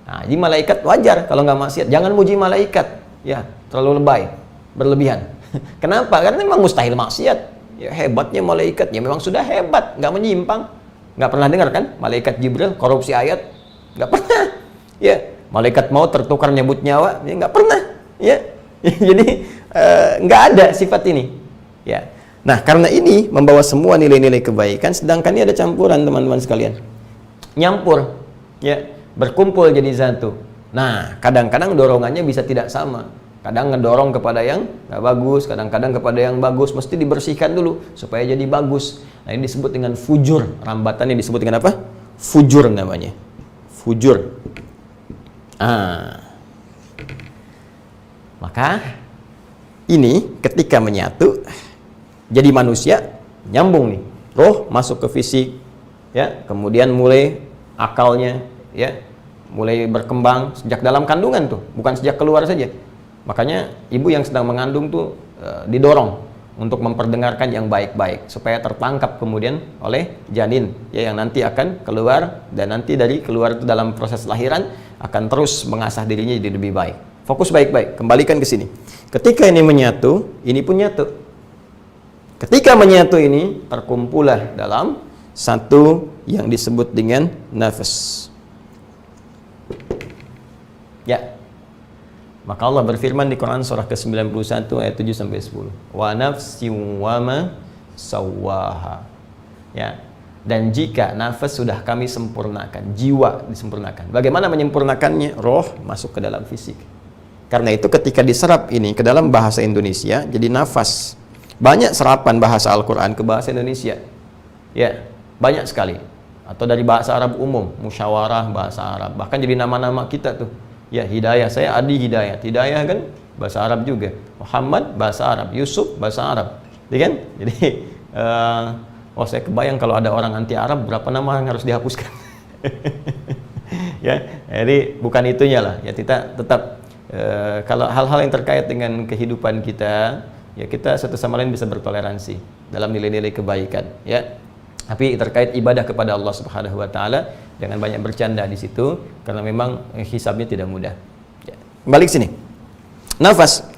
Nah, jadi malaikat wajar kalau nggak maksiat. Jangan muji malaikat, ya terlalu lebay, berlebihan. Kenapa? Karena memang mustahil maksiat. Ya hebatnya malaikat, ya memang sudah hebat, nggak menyimpang. Nggak pernah dengar kan? Malaikat Jibril korupsi ayat, nggak pernah. Ya, malaikat mau tertukar nyebut nyawa, ya nggak pernah. Ya, jadi nggak ada sifat ini. Ya. Nah, karena ini membawa semua nilai-nilai kebaikan, sedangkan ini ada campuran teman-teman sekalian. Nyampur, ya, berkumpul jadi satu. Nah, kadang-kadang dorongannya bisa tidak sama. Kadang ngedorong kepada yang nggak bagus, kadang-kadang kepada yang bagus, mesti dibersihkan dulu supaya jadi bagus. Nah, ini disebut dengan fujur. Rambatannya disebut dengan apa? Fujur namanya. Fujur. Maka ini ketika menyatu jadi manusia, nyambung nih, roh masuk ke fisik, ya, kemudian mulai akalnya, ya, mulai berkembang sejak dalam kandungan tuh, bukan sejak keluar saja. Makanya ibu yang sedang mengandung tuh didorong untuk memperdengarkan yang baik-baik supaya tertangkap kemudian oleh janin, ya, yang nanti akan keluar, dan nanti dari keluar itu dalam proses lahiran akan terus mengasah dirinya jadi lebih baik. Fokus baik-baik, kembalikan ke sini. Ketika ini menyatu, ini pun nyatu. Ketika menyatu ini, terkumpulah dalam satu yang disebut dengan nafas. Ya. Maka Allah berfirman di Quran surah ke-91 ayat 7-10. Wa nafsin wa ma sawwaha. Ya. Dan jika nafas sudah kami sempurnakan, jiwa disempurnakan. Bagaimana menyempurnakannya? Roh masuk ke dalam fisik. Karena itu ketika diserap ini ke dalam bahasa Indonesia, jadi nafas. Banyak serapan bahasa Al-Quran ke bahasa Indonesia, ya, banyak sekali. Atau dari bahasa Arab umum, musyawarah bahasa Arab, bahkan jadi nama-nama kita tuh, ya, Hidayah, saya Adi Hidayah. Hidayah kan bahasa Arab juga. Muhammad bahasa Arab, Yusuf bahasa Arab, ya kan? Jadi saya kebayang kalau ada orang anti Arab, berapa nama yang harus dihapuskan. Ya, jadi bukan itunya lah, ya, kita tetap kalau hal-hal yang terkait dengan kehidupan kita, ya, kita satu sama lain bisa bertoleransi dalam nilai-nilai kebaikan, ya. Tapi terkait ibadah kepada Allah Subhanahu wa taala, jangan banyak bercanda di situ karena memang hisabnya tidak mudah. Ya. Balik sini. Nafas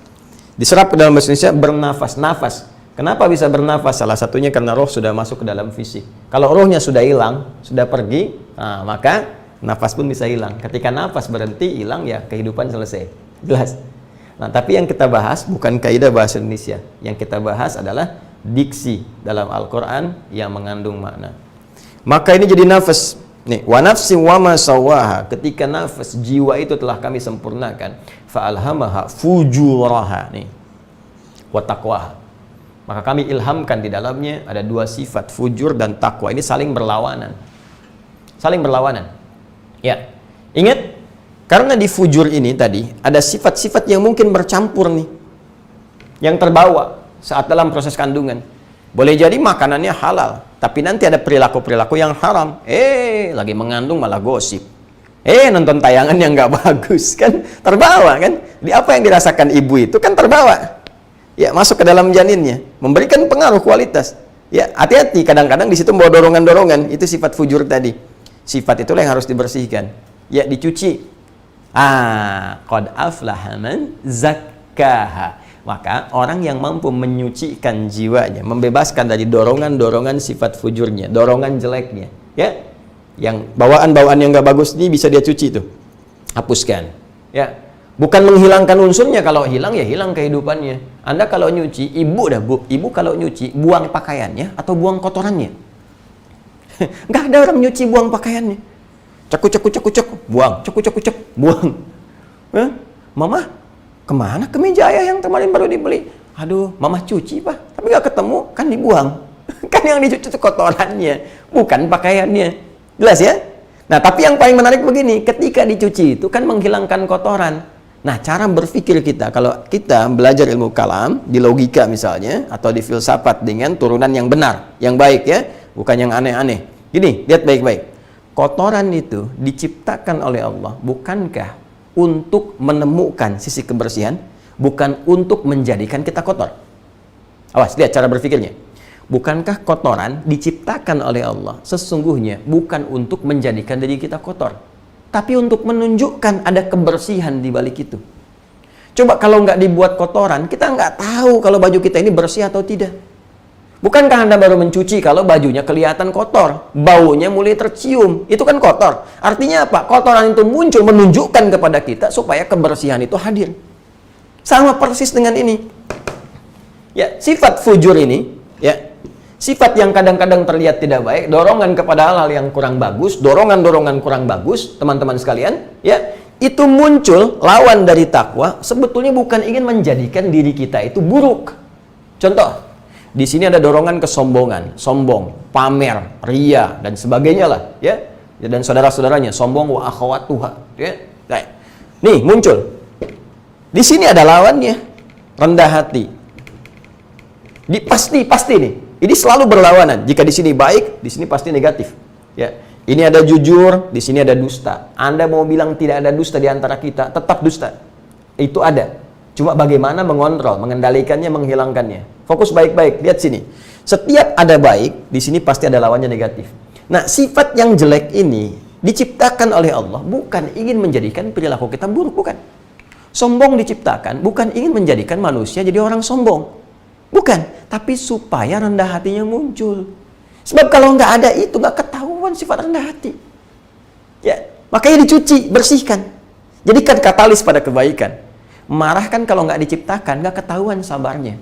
diserap ke dalam bahasa Indonesia, bernafas. Nafas. Kenapa bisa bernafas? Salah satunya karena roh sudah masuk ke dalam fisik. Kalau rohnya sudah hilang, sudah pergi, maka nafas pun bisa hilang. Ketika nafas berhenti, hilang, ya kehidupan selesai. Jelas. Nah, tapi yang kita bahas bukan kaidah bahasa Indonesia. Yang kita bahas adalah diksi dalam Al-Quran yang mengandung makna. Maka ini jadi nafas. Nih, wa nafsi wa ma sawaha. Ketika nafas, jiwa itu telah kami sempurnakan. Fa'alhamaha fujuraha. Nih. Wa taqwaha. Maka kami ilhamkan di dalamnya ada dua sifat, fujur dan takwa. Ini saling berlawanan. Saling berlawanan. Ya. Ingat, karena di fujur ini tadi ada sifat-sifat yang mungkin bercampur nih, yang terbawa saat dalam proses kandungan. Boleh jadi makanannya halal, tapi nanti ada perilaku-perilaku yang haram. Lagi mengandung malah gosip. Nonton tayangan yang nggak bagus, kan terbawa kan. Di apa yang dirasakan ibu itu kan terbawa. Ya, masuk ke dalam janinnya, memberikan pengaruh kualitas. Ya, hati-hati, kadang-kadang di situ membawa dorongan-dorongan. Itu sifat fujur tadi. Sifat itulah yang harus dibersihkan. Ya, dicuci. Qad aflaha man zakkaha. Maka orang yang mampu menyucikan jiwanya, membebaskan dari dorongan-dorongan sifat fujurnya, dorongan jeleknya, ya, yang bawaan-bawaan yang nggak bagus ini bisa dia cuci tuh, hapuskan. Ya, bukan menghilangkan unsurnya. Kalau hilang ya hilang kehidupannya. Anda kalau nyuci, ibu kalau nyuci buang pakaiannya atau buang kotorannya? Nggak ada orang nyuci buang pakaiannya. Cekuk, buang. Cekuk, buang. Mama, kemana kemeja ayah yang kemarin baru dibeli? Aduh, mama cuci, Pak. Tapi nggak ketemu, kan dibuang. Kan yang dicuci itu kotorannya, bukan pakaiannya. Jelas ya? Nah, tapi yang paling menarik begini, ketika dicuci itu kan menghilangkan kotoran. Nah, cara berpikir kita, kalau kita belajar ilmu kalam, di logika misalnya, atau di filsafat dengan turunan yang benar, yang baik ya, bukan yang aneh-aneh. Gini, lihat baik-baik. Kotoran itu diciptakan oleh Allah, bukankah untuk menemukan sisi kebersihan, bukan untuk menjadikan kita kotor. Awas, lihat cara berpikirnya. Bukankah kotoran diciptakan oleh Allah sesungguhnya bukan untuk menjadikan diri kita kotor, tapi untuk menunjukkan ada kebersihan di balik itu. Coba kalau nggak dibuat kotoran, kita nggak tahu kalau baju kita ini bersih atau tidak. Bukankah Anda baru mencuci kalau bajunya kelihatan kotor, baunya mulai tercium, itu kan kotor. Artinya apa? Kotoran itu muncul menunjukkan kepada kita supaya kebersihan itu hadir. Sama persis dengan ini. Ya, sifat fujur ini, ya, sifat yang kadang-kadang terlihat tidak baik, dorongan kepada hal-hal yang kurang bagus, dorongan-dorongan kurang bagus, teman-teman sekalian, ya, itu muncul lawan dari takwa, sebetulnya bukan ingin menjadikan diri kita itu buruk. Contoh, di sini ada dorongan kesombongan, sombong, pamer, ria, dan sebagainya lah, ya. Dan saudara-saudaranya, sombong wa akhawatuha, ya. Nah, nih muncul. Di sini ada lawannya, rendah hati. Pasti nih. Ini selalu berlawanan. Jika di sini baik, di sini pasti negatif. Ya, ini ada jujur, di sini ada dusta. Anda mau bilang tidak ada dusta di antara kita, tetap dusta. Itu ada. Cuma bagaimana mengontrol, mengendalikannya, menghilangkannya. Fokus baik-baik. Lihat sini. Setiap ada baik, di sini pasti ada lawannya negatif. Nah, sifat yang jelek ini diciptakan oleh Allah bukan ingin menjadikan perilaku kita buruk, bukan. Sombong diciptakan bukan ingin menjadikan manusia jadi orang sombong. Bukan, tapi supaya rendah hatinya muncul. Sebab kalau nggak ada itu, nggak ketahuan sifat rendah hati. Ya, makanya dicuci, bersihkan. Jadikan katalis pada kebaikan. Marah kan kalau nggak diciptakan, nggak ketahuan sabarnya.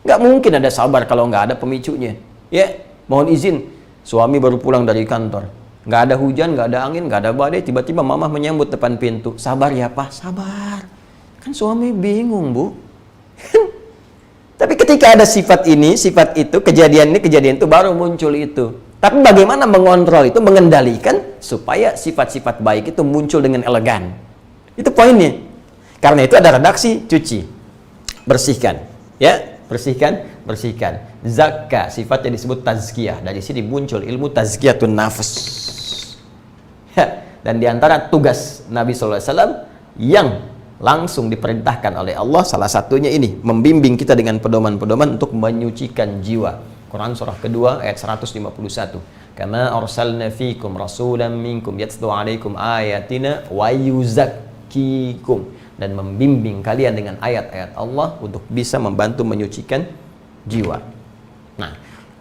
Nggak mungkin ada sabar kalau nggak ada pemicunya. Ya, mohon izin, suami baru pulang dari kantor. Nggak ada hujan, nggak ada angin, nggak ada badai, tiba-tiba mama menyambut depan pintu. Sabar ya Pak, sabar. Kan suami bingung, Bu. Tapi ketika ada sifat ini, sifat itu, kejadian ini, kejadian itu, baru muncul itu. Tapi bagaimana mengontrol itu, mengendalikan, supaya sifat-sifat baik itu muncul dengan elegan. Itu poinnya. Karena itu ada redaksi, cuci. Bersihkan. Ya, bersihkan. Zakka, sifatnya disebut tazkiyah. Dari sini muncul ilmu tazkiyatun nafas. Ya, dan diantara tugas Nabi SAW yang langsung diperintahkan oleh Allah, salah satunya ini, membimbing kita dengan pedoman-pedoman untuk menyucikan jiwa. Quran surah kedua ayat 151. Kama arsalna fikum rasulan minkum yatlu alaikum ayatina wa yuzakkikum, dan membimbing kalian dengan ayat-ayat Allah untuk bisa membantu menyucikan jiwa. Nah,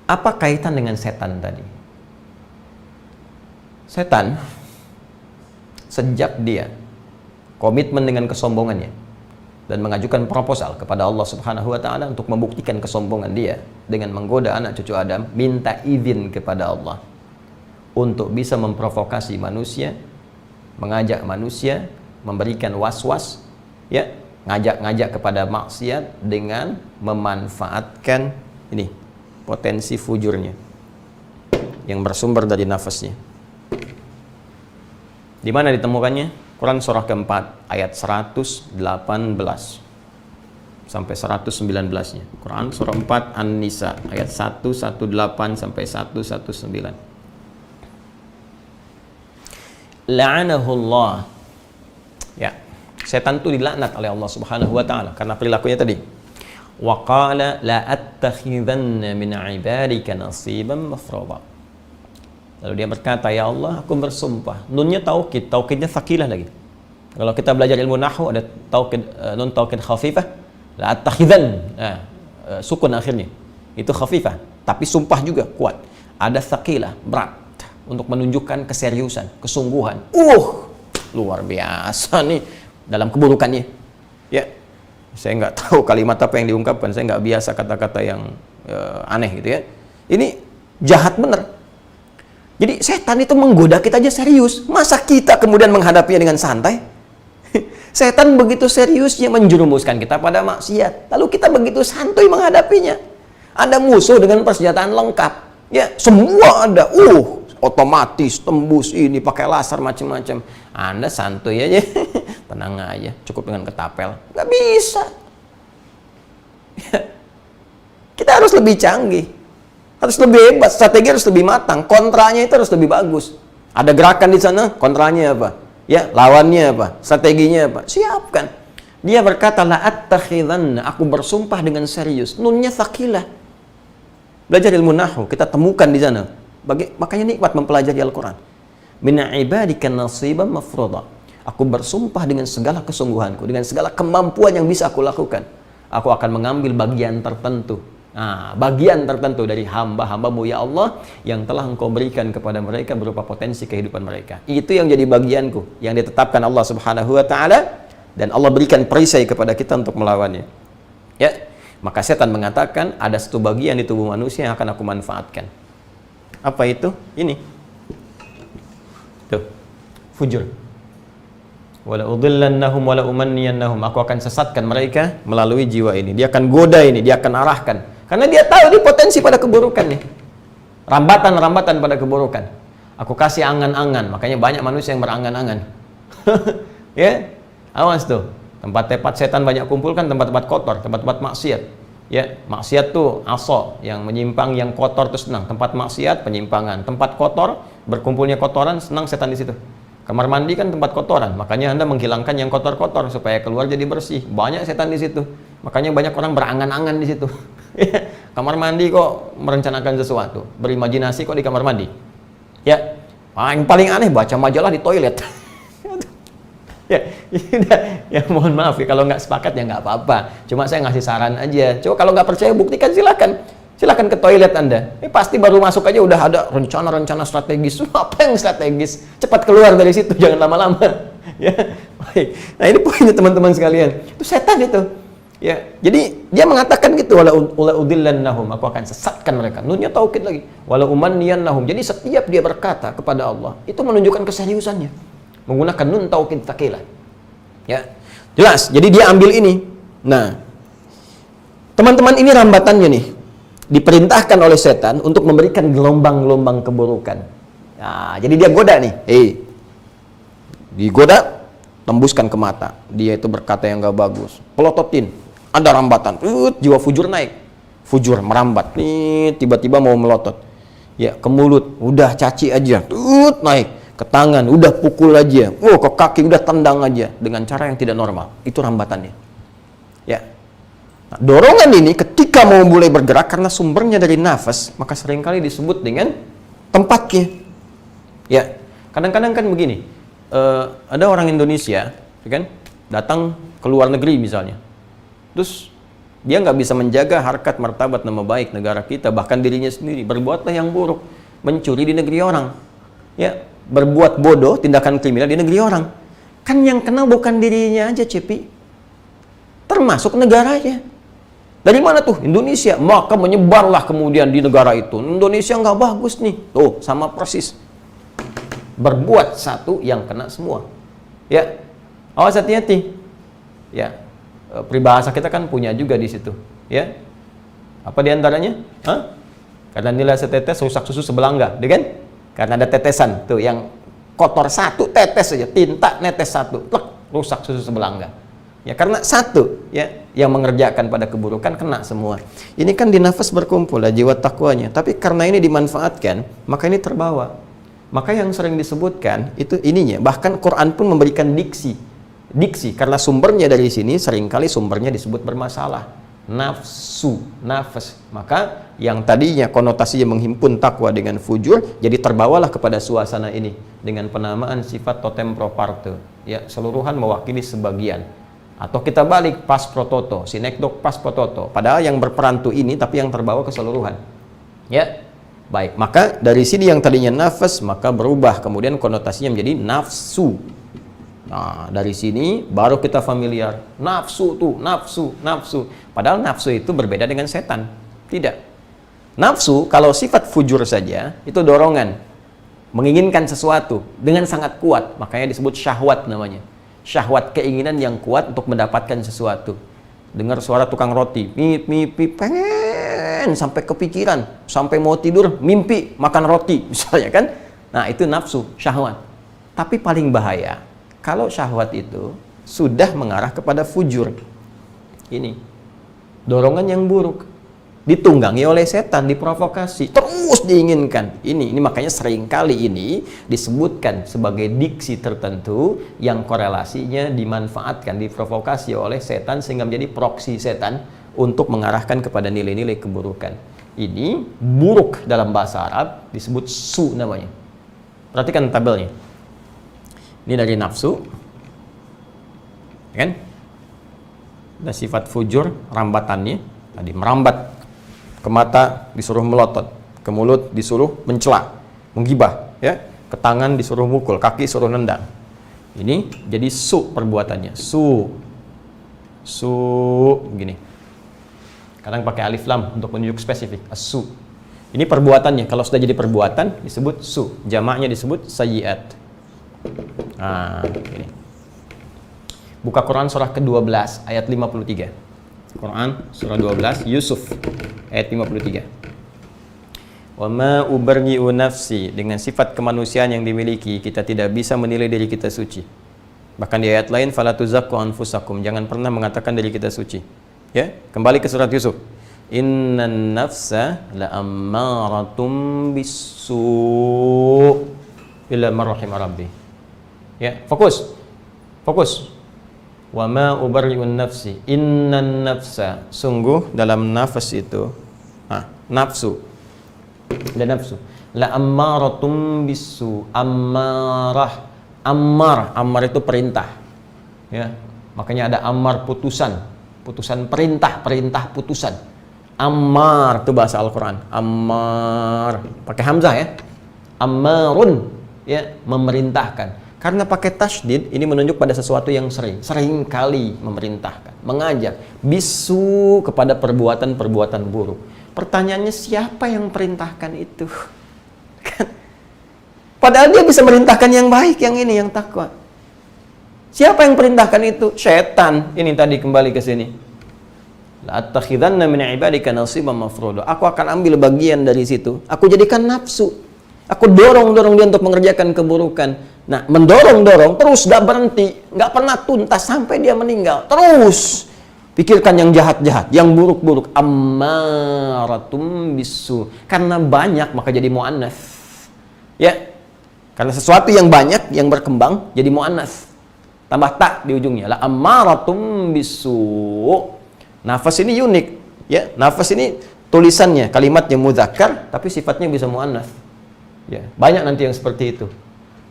apa kaitan dengan setan tadi? Setan sejak dia komitmen dengan kesombongannya dan mengajukan proposal kepada Allah Subhanahu wa taala untuk membuktikan kesombongan dia dengan menggoda anak cucu Adam, minta izin kepada Allah untuk bisa memprovokasi manusia, mengajak manusia, memberikan was-was, ya, ngajak kepada maksiat dengan memanfaatkan ini potensi fujurnya yang bersumber dari nafasnya. Di mana ditemukannya? Quran surah keempat ayat 118 sampai 119-nya. Quran surah 4 An-Nisa ayat 118 sampai 119. La'anahullah. Ya, setan itu dilaknat oleh Allah Subhanahu wa taala karena perilakunya tadi. Wa qala la attakhidanna min 'ibadika nasiban mafruḍa. Lalu dia berkata, ya Allah, aku bersumpah. Nunnya taukid, taukidnya sakilah lagi. Kalau kita belajar ilmu nahwu ada taukid, nun taukid khafifah, la attakhidan, sukun akhirnya. Itu khafifah, tapi sumpah juga kuat. Ada sakilah, berat, untuk menunjukkan keseriusan, kesungguhan. Luar biasa nih dalam keburukannya. Ya, saya nggak tahu kalimat apa yang diungkapkan. Saya nggak biasa kata-kata yang aneh gitu ya. Ini jahat bener. Jadi setan itu menggoda kita aja serius. Masa kita kemudian menghadapinya dengan santai? Setan begitu seriusnya menjerumuskan kita pada maksiat. Lalu kita begitu santuy menghadapinya. Ada musuh dengan persenjataan lengkap. Ya, semua ada. Otomatis tembus ini pakai laser macam-macam. Anda santuy aja. Tenang aja, cukup dengan ketapel. Nggak bisa. Kita harus lebih canggih. Harus lebih hebat, strategi harus lebih matang, kontranya itu harus lebih bagus. Ada gerakan di sana, kontranya apa? Ya, lawannya apa? Strateginya apa? Siapkan. Dia berkata, la attakhidanna, aku bersumpah dengan serius. Nunnya tsaqilah. Belajar ilmu nahwu, kita temukan di sana. Makanya nikmat mempelajari Al-Quran. Min ibadika nasiban mafruḍa. Aku bersumpah dengan segala kesungguhanku, dengan segala kemampuan yang bisa aku lakukan. Aku akan mengambil bagian tertentu. Nah, bagian tertentu dari hamba-hambamu ya Allah yang telah Engkau berikan kepada mereka berupa potensi kehidupan mereka. Itu yang jadi bagianku, yang ditetapkan Allah Subhanahu wa taala, dan Allah berikan perisai kepada kita untuk melawannya. Ya, maka setan mengatakan ada satu bagian di tubuh manusia yang akan aku manfaatkan. Apa itu? Ini. Tuh. Fujur. Wala udhillannahum wala umanniyannahum. Aku akan sesatkan mereka melalui jiwa ini. Dia akan goda ini, dia akan arahkan. Karena dia tahu dia potensi pada keburukan nih. Rambatan-rambatan pada keburukan. Aku kasih angan-angan, makanya banyak manusia yang berangan-angan. Ya, awas tuh. Tempat-tempat setan banyak kumpulkan, tempat-tempat kotor, tempat-tempat maksiat. Ya, maksiat tuh aso, yang menyimpang, yang kotor tuh senang. Tempat maksiat, penyimpangan. Tempat kotor, berkumpulnya kotoran, senang setan di situ. Kamar mandi kan tempat kotoran, makanya Anda menghilangkan yang kotor-kotor supaya keluar jadi bersih. Banyak setan di situ. Makanya banyak orang berangan-angan di situ. Kamar mandi kok merencanakan sesuatu, berimajinasi kok di kamar mandi. Ya, yang paling aneh baca majalah di toilet. Ya, mohon maaf ya kalau nggak sepakat ya nggak apa-apa. Cuma saya ngasih saran aja. Coba kalau nggak percaya buktikan, silakan ke toilet Anda. Ini pasti baru masuk aja udah ada rencana-rencana strategis. Apa yang strategis? Cepat keluar dari situ, jangan lama-lama. Ya, baik. Nah ini poinnya teman-teman sekalian. Itu setan itu. Ya, jadi dia mengatakan gitu, wala udhillannahum, aku akan sesatkan mereka. Nunnya taukid lagi. Wala umanniyannahum. Jadi setiap dia berkata kepada Allah, itu menunjukkan keseriusannya. Menggunakan nun taukid tsaqilah. Ya. Jelas. Jadi dia ambil ini. Nah, teman-teman ini rambatannya nih. Diperintahkan oleh setan untuk memberikan gelombang-gelombang keburukan. Nah, jadi dia goda nih. Digoda, tembuskan ke mata. Dia itu berkata yang gak bagus. Pelototin. Ada rambatan. Jiwa fujur naik. Fujur merambat. Nih, tiba-tiba mau melotot. Ya, ke mulut. Udah caci aja. Naik. Ke tangan. Udah pukul aja. Ke kaki. Udah tendang aja. Dengan cara yang tidak normal. Itu rambatannya. Ya. Nah, dorongan ini ketika mau mulai bergerak karena sumbernya dari nafas, maka seringkali disebut dengan tempatnya. Ya, kadang-kadang kan begini, ada orang Indonesia, ya kan, datang ke luar negeri misalnya, terus dia nggak bisa menjaga harkat martabat nama baik negara kita, bahkan dirinya sendiri, berbuatlah yang buruk, mencuri di negeri orang, ya, berbuat bodoh, tindakan kriminal di negeri orang. Kan yang kena bukan dirinya aja, Cepi, termasuk negaranya. Dari mana tuh? Indonesia. Maka menyebarlah kemudian di negara itu. Indonesia nggak bagus nih. Tuh, sama persis. Berbuat satu yang kena semua. Ya, awas hati-hati. Ya, peribahasa kita kan punya juga di situ. Ya, apa diantaranya? Karena nilai setetes rusak susu sebelangga, kan? Karena ada tetesan tuh yang kotor satu tetes saja, tinta netes satu, rusak susu sebelangga. Ya, karena satu ya yang mengerjakan pada keburukan kena semua. Ini kan di nafas berkumpul lah jiwa takwanya. Tapi karena ini dimanfaatkan, maka ini terbawa. Maka yang sering disebutkan itu ininya. Bahkan Quran pun memberikan diksi. Karena sumbernya dari sini seringkali sumbernya disebut bermasalah. Nafsu, nafas. Maka yang tadinya konotasinya menghimpun takwa dengan fujur, jadi terbawalah kepada suasana ini dengan penamaan sifat totem pro parte. Ya, seluruhan mewakili sebagian. Atau kita balik pas pro toto, sinekdok pas pro toto. Padahal yang berperan tuh ini, tapi yang terbawa keseluruhan. Ya, baik. Maka dari sini yang tadinya nafas, maka berubah kemudian konotasinya menjadi nafsu. Nah, dari sini baru kita familiar. Nafsu tuh, nafsu. Padahal nafsu itu berbeda dengan setan. Tidak. Nafsu kalau sifat fujur saja itu dorongan, menginginkan sesuatu dengan sangat kuat, makanya disebut syahwat namanya. Syahwat, keinginan yang kuat untuk mendapatkan sesuatu. Dengar suara tukang roti, pengen sampai kepikiran, sampai mau tidur mimpi makan roti misalnya kan. Nah, itu nafsu, syahwat. Tapi paling bahaya kalau syahwat itu sudah mengarah kepada fujur. Ini dorongan yang buruk. ditunggangi oleh setan, diprovokasi, terus diinginkan. Ini makanya seringkali ini disebutkan sebagai diksi tertentu yang korelasinya dimanfaatkan, diprovokasi oleh setan sehingga menjadi proksi setan untuk mengarahkan kepada nilai-nilai keburukan. Ini buruk dalam bahasa Arab disebut su namanya. Perhatikan tabelnya. Ini dari nafsu, kan? Ada sifat fujur, rambatannya tadi merambat. Ke mata disuruh melotot, ke mulut disuruh mencela, menggibah, ya. Ke tangan disuruh mukul, kaki suruh nendang. Ini jadi su perbuatannya. Su begini. Kadang pakai alif lam untuk menunjuk spesifik. As-su. Ini perbuatannya. Kalau sudah jadi perbuatan disebut su. Jamaknya disebut sayyiat. Nah, ini. Buka Quran surah ke-12 ayat 53. Quran surah 12 Yusuf ayat 53. Wa ma ubarri'u nafsi, dengan sifat kemanusiaan yang dimiliki kita tidak bisa menilai diri kita suci. Bahkan di ayat lain fala tuzakku anfusakum, jangan pernah mengatakan diri kita suci. Ya, kembali ke surat Yusuf. Innan nafsa la ammaratum bisu illa man rahima rabbi. Ya, fokus. Wa ma ubarri'un nafsi, innan nafsa, sungguh dalam nafas itu, nafsu, ada nafsu, la ammaratum bisu, ammar itu perintah, ya, makanya ada ammar putusan perintah, putusan, ammar itu bahasa Al-Quran, ammar, pakai hamzah ya, ammarun, ya, memerintahkan. Karena pakai tasydid ini menunjuk pada sesuatu yang sering kali memerintahkan, mengajak, bisu kepada perbuatan-perbuatan buruk. Pertanyaannya siapa yang perintahkan itu? Kan? Padahal dia bisa merintahkan yang baik, yang ini, yang takwa. Siapa yang perintahkan itu? Setan. Ini tadi kembali ke sini. La attakhidanna min ibadika nasiban mafruḍa. Aku akan ambil bagian dari situ. Aku jadikan nafsu. Aku dorong dia untuk mengerjakan keburukan. Nah, mendorong terus gak berhenti, gak pernah tuntas sampai dia meninggal. Terus pikirkan yang jahat-jahat, yang buruk-buruk. Ammaratum bisu. Karena banyak maka jadi muannats. Ya. Karena sesuatu yang banyak yang berkembang jadi muannats. Tambah tak di ujungnya. La ammaratum bisu. Nafas ini unik, ya. Nafas ini tulisannya kalimatnya mudzakkar tapi sifatnya bisa muannats. Ya, banyak nanti yang seperti itu.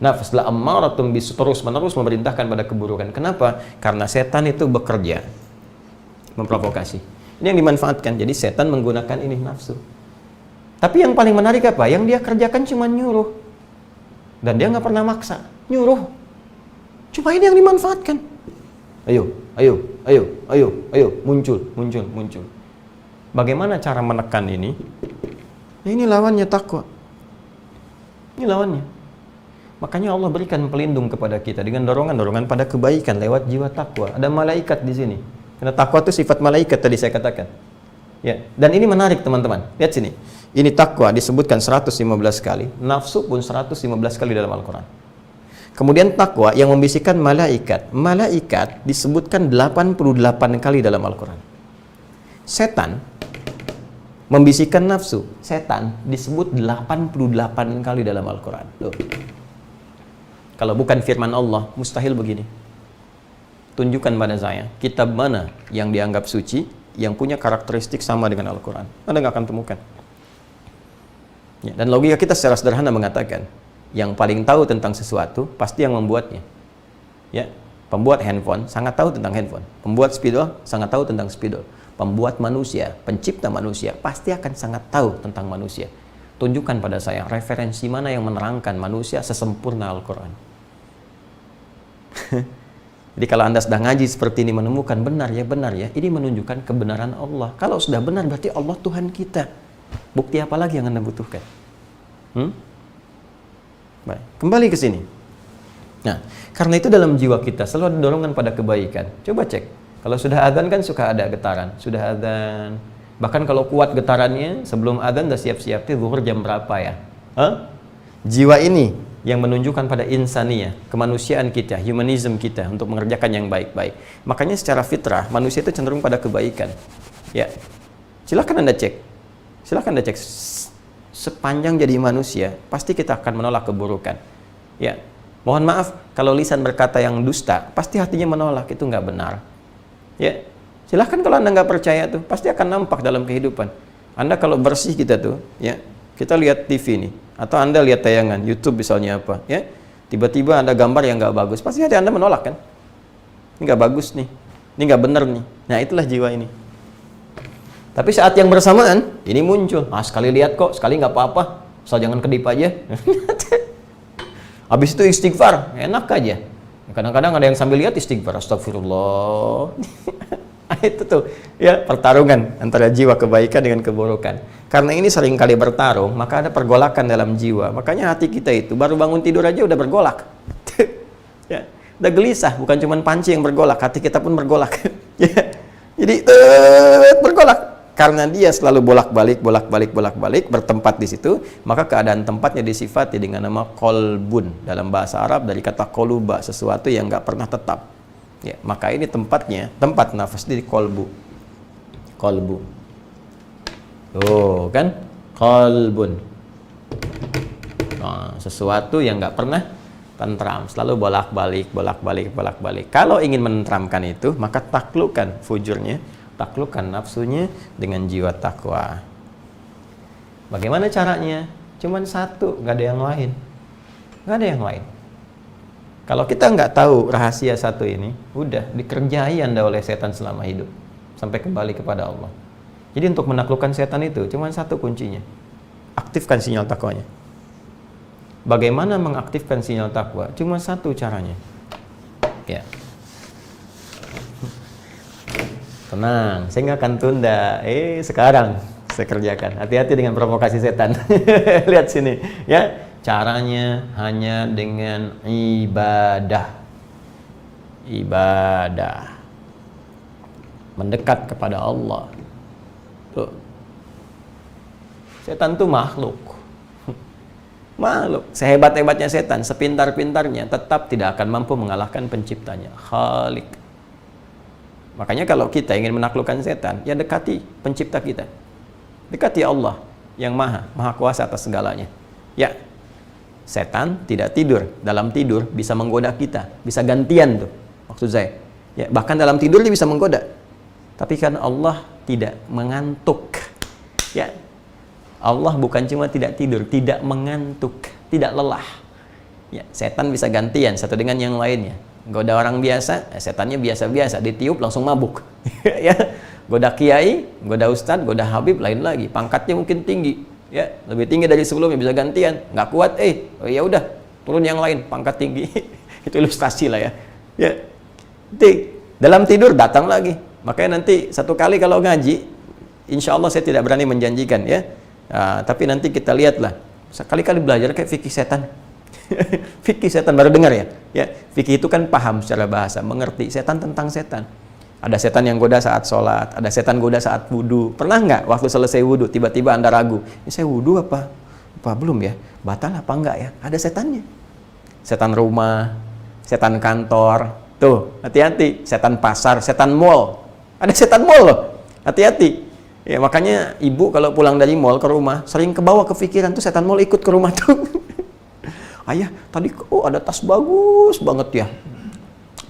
Nafas la ammaratum bisu, terus-menerus memerintahkan pada keburukan. Kenapa? Karena setan itu bekerja memprovokasi. Ini yang dimanfaatkan. Jadi setan menggunakan ini nafsu. Tapi yang paling menarik apa? Yang dia kerjakan cuma nyuruh. Dan dia nggak pernah maksa, nyuruh. Cuma ini yang dimanfaatkan. Ayo, muncul. Bagaimana cara menekan ini? Ini lawannya takwa. Ini lawannya. Makanya Allah berikan pelindung kepada kita dengan dorongan-dorongan pada kebaikan lewat jiwa takwa. Ada malaikat di sini. Karena takwa itu sifat malaikat tadi saya katakan. Ya, dan ini menarik teman-teman. Lihat sini. Ini takwa disebutkan 115 kali, nafsu pun 115 kali dalam Al-Qur'an. Kemudian takwa yang membisikkan malaikat. Malaikat disebutkan 88 kali dalam Al-Qur'an. Setan membisikkan nafsu, setan disebut 88 kali dalam Al-Quran. Kalau bukan firman Allah, mustahil begini. Tunjukkan pada saya, kitab mana yang dianggap suci, yang punya karakteristik sama dengan Al-Quran. Anda nggak akan temukan. Ya, dan logika kita secara sederhana mengatakan, yang paling tahu tentang sesuatu, pasti yang membuatnya. Ya, pembuat handphone sangat tahu tentang handphone. Pembuat spidol sangat tahu tentang spidol. Pembuat manusia, pencipta manusia pasti akan sangat tahu tentang manusia. Tunjukkan pada saya referensi mana yang menerangkan manusia sesempurna Al-Quran. Jadi kalau Anda sudah ngaji seperti ini menemukan benar ya, ini menunjukkan kebenaran Allah. Kalau sudah benar berarti Allah Tuhan kita. Bukti apa lagi yang Anda butuhkan? Baik, kembali ke sini. Nah, karena itu dalam jiwa kita selalu ada dorongan pada kebaikan. Coba cek. Kalau sudah adzan kan suka ada getaran. Sudah adzan. Bahkan kalau kuat getarannya, sebelum adzan udah siap-siap tuh zuhur jam berapa ya? Jiwa ini yang menunjukkan pada insaniyah, kemanusiaan kita, humanism kita untuk mengerjakan yang baik-baik. Makanya secara fitrah manusia itu cenderung pada kebaikan. Ya. Silakan Anda cek. Silahkan Anda cek. Sepanjang jadi manusia, pasti kita akan menolak keburukan. Ya, mohon maaf kalau lisan berkata yang dusta, pasti hatinya menolak, itu nggak benar. Ya, silahkan kalau Anda nggak percaya tuh, pasti akan nampak dalam kehidupan. Anda kalau bersih kita tuh, ya, kita lihat TV nih, atau Anda lihat tayangan YouTube misalnya apa, ya, tiba-tiba ada gambar yang nggak bagus, pasti hati Anda menolak kan? Ini nggak bagus nih, ini nggak benar nih. Nah, itulah jiwa ini. Tapi saat yang bersamaan, ini muncul. Sekali lihat kok, sekali nggak apa-apa. Asal jangan kedip aja. Habis itu istighfar, enak aja. Kadang-kadang ada yang sambil lihat istighfar, astagfirullah. Itu tuh, ya, pertarungan antara jiwa kebaikan dengan keburukan. Karena ini sering kali bertarung, maka ada pergolakan dalam jiwa. Makanya hati kita itu, baru bangun tidur aja udah bergolak. Ya, udah gelisah, bukan cuma panci yang bergolak, hati kita pun bergolak. Ya. Jadi, bergolak. Karena dia selalu bolak-balik bertempat di situ, maka keadaan tempatnya disifati dengan nama kolbun dalam bahasa Arab dari kata koluba, sesuatu yang nggak pernah tetap. Ya, maka ini tempat nafas di kolbu. Oh, kan? Kolbun. Nah, sesuatu yang nggak pernah tentram, selalu bolak-balik. Kalau ingin menenteramkan itu, maka taklukkan fujurnya, taklukkan nafsunya dengan jiwa takwa. Bagaimana caranya? Cuman satu, nggak ada yang lain. Kalau kita nggak tahu rahasia satu ini, udah dikerjai Anda oleh setan selama hidup sampai kembali kepada Allah. Jadi untuk menaklukkan setan itu cuman satu kuncinya, aktifkan sinyal takwanya. Bagaimana mengaktifkan sinyal takwa? Cuma satu caranya. Ya. Tenang, saya nggak akan tunda. Sekarang saya kerjakan. Hati-hati dengan provokasi setan. Lihat sini, ya. Caranya hanya dengan ibadah. Mendekat kepada Allah. Tuh. Setan tuh makhluk. Sehebat-hebatnya setan, sepintar-pintarnya, tetap tidak akan mampu mengalahkan penciptanya, Khalik. Makanya kalau kita ingin menaklukkan setan, ya dekati pencipta kita. Dekati Allah yang maha kuasa atas segalanya. Ya, setan tidak tidur. Dalam tidur bisa menggoda kita. Bisa gantian tuh, maksud saya. Ya, bahkan dalam tidur dia bisa menggoda. Tapi kan Allah tidak mengantuk. Ya, Allah bukan cuma tidak tidur, tidak mengantuk, tidak lelah. Ya, setan bisa gantian satu dengan yang lainnya. Goda orang biasa, setannya biasa-biasa, ditiup langsung mabuk. Ya, goda kiai, goda ustadz, goda habib, lain lagi. Pangkatnya mungkin tinggi, ya, lebih tinggi dari sebelumnya, bisa gantian. Nggak kuat, ya udah, turun yang lain, pangkat tinggi. Itu ilustrasi lah ya. Ya, dalam tidur datang lagi. Makanya nanti satu kali kalau ngaji, insya Allah saya tidak berani menjanjikan ya. Tapi nanti kita lihatlah. Sekali-kali belajar kayak fikih setan. Fikih setan baru dengar ya. Ya, fikih itu kan paham secara bahasa, mengerti setan tentang setan. Ada setan yang goda saat sholat, ada setan goda saat wudhu. Pernah nggak waktu selesai wudhu tiba-tiba Anda ragu, ini saya wudhu apa belum ya? Batal apa enggak ya? Ada setannya. Setan rumah, setan kantor. Tuh, hati-hati. Setan pasar, setan mall. Ada setan mall loh. Hati-hati. Ya, makanya ibu kalau pulang dari mall ke rumah sering kebawa kepikiran tuh setan mall ikut ke rumah tuh. Ayah, tadi ada tas bagus banget ya.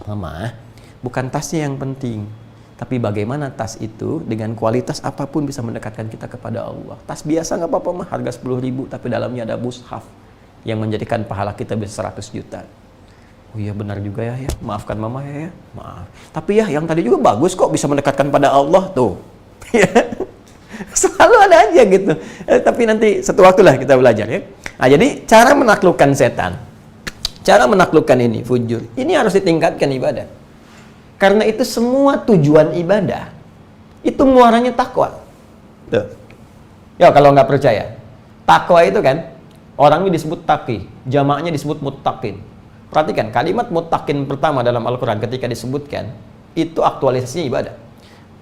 Mama, bukan tasnya yang penting, tapi bagaimana tas itu dengan kualitas apapun bisa mendekatkan kita kepada Allah. Tas biasa nggak apa-apa mah, harga 10.000, tapi dalamnya ada mushaf yang menjadikan pahala kita bisa 100 juta. Oh iya benar juga ya, maafkan mama ya, maaf. Tapi ya yang tadi juga bagus kok, bisa mendekatkan pada Allah tuh. Selalu ada aja gitu. Tapi nanti satu waktu lah kita belajar ya. Nah, jadi cara menaklukkan setan, cara menaklukkan ini fujur, ini harus ditingkatkan ibadah. Karena itu semua tujuan ibadah itu muaranya takwa. Tuh. Ya kalau nggak percaya, takwa itu kan orangnya disebut taqi, jamaknya disebut muttaqin. Perhatikan kalimat muttaqin pertama dalam Al-Quran ketika disebutkan itu aktualisasinya ibadah.